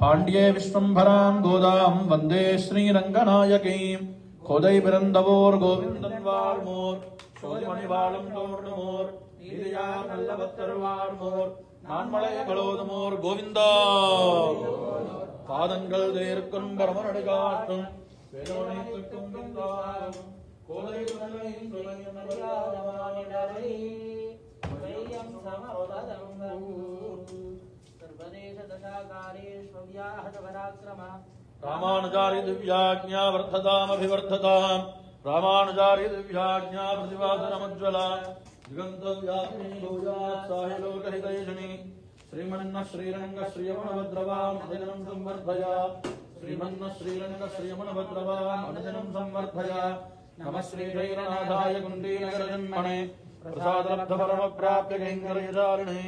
पाण्ड्ये विश्वम्भरां गोदां वन्दे श्रीरङ्गनायकीं कोदै पिरन्दवोर् गोविन्दन् वाळ्मोर् சோதிமணிவாளும் தோன்றுமோர் நீதியார் நல்ல பக்தர் வாழ்மோர் நான்மலைகளோதுமோர் கோவிந்தா பாதங்கள் தேர்க்கும் பரமனடு காட்டும் வேதோனைத்துக்கும் விந்தாரும் கோதை துணையின் துணையின் நவராஜமானிடரை உதயம் சமரோதம் சர்வதேச தசாகாரேஷ்வவ்யாஹத பராக்ரமா ராமானுஜாரி திவ்யாஜ்ஞா வர்த்ததாமபிவர்த்ததாம் रामानुजारी दिव्याज्ञा प्रतिवादनमज्ज्वला दिगन्तव्यापिनी भूयात् साहिलोकहितैषिणी श्रीमन्न श्रीरङ्ग श्रियमणभद्रवाम् अनुदिनं संवर्धया श्रीमन्न श्रीरङ्ग श्रियमणभद्रवाम् अनुदिनं संवर्धया नमः श्रीशैलनाथाय कुण्डीनगरजन्मणे प्रसादलब्धपरमप्राप्य कैङ्कर्यचारिणे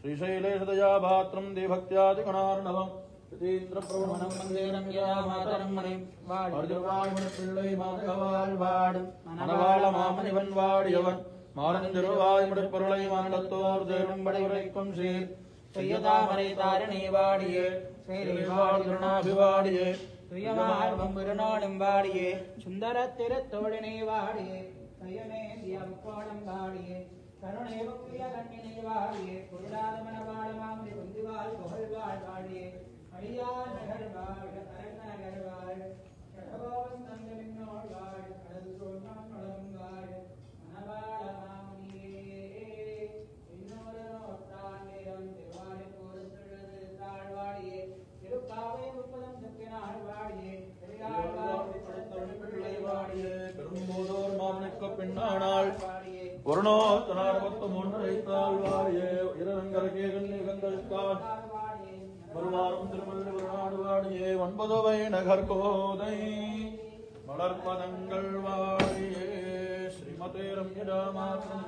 श्रीशैलेशदया भात्रं देभक्त्यादिगुणार्णवम् यतीन्द्रप्रवणं मन्दिरं या मातरं मणिं वाडिवायुमणि पिळ्ळै माधवाल्वाड मनवाळ मामनिवन् वाडियवन् மாலந்திருவாய்மடு பொருளை மாண்டத்தோர் தேவம் படைவுரைக்கும் சீர் செய்யதாமரை தாரணி வாடியே திருநாபிவாடியே துயமார்வம் திருநாடும் வாடியே சுந்தர திருத்தோழினை வாடியே கையமேந்தியம் வாடியே கருணை முக்கிய கண்ணினை வாடியே பொருளாத மனவாழ மாமணி குந்திவாள் புகழ்வாள் வாடியே அடியார் நகர் வாழ் அரங்க நகர் வாழ் கடவோன் தந்தமின்னோள் வாழ் கடல் சோழம் நலம் வாழ் மனவாழ மாமணியே இன்னொரு நோட்டான் நேரம் திருவாடி போருத்தெழுது தாழ்வாடியே திருப்பாவை முப்பதம் சுக்கினாள் வாடியே பெரியாள் வாழ்வி படுத்தொழி பிள்ளை வாடியே பெரும்போதோர் மாமனுக்கு பின்னானாள் ஒரு நோத்தனார் 13 வைத்தாள் வாடியே இரங்கரகே கண்ணி கந்தளித்தாள் வருவாரும் திருமல்லி வருநாடு வாடியே 9 நகர் கோதை மலர்பதங்கள் வாடியே ஸ்ரீமதே ரம்யஜா மாத்ரம்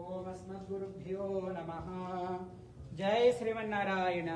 ओम अस्मद्गुरुभ्यो नमः। जय श्रीमन्नारायण।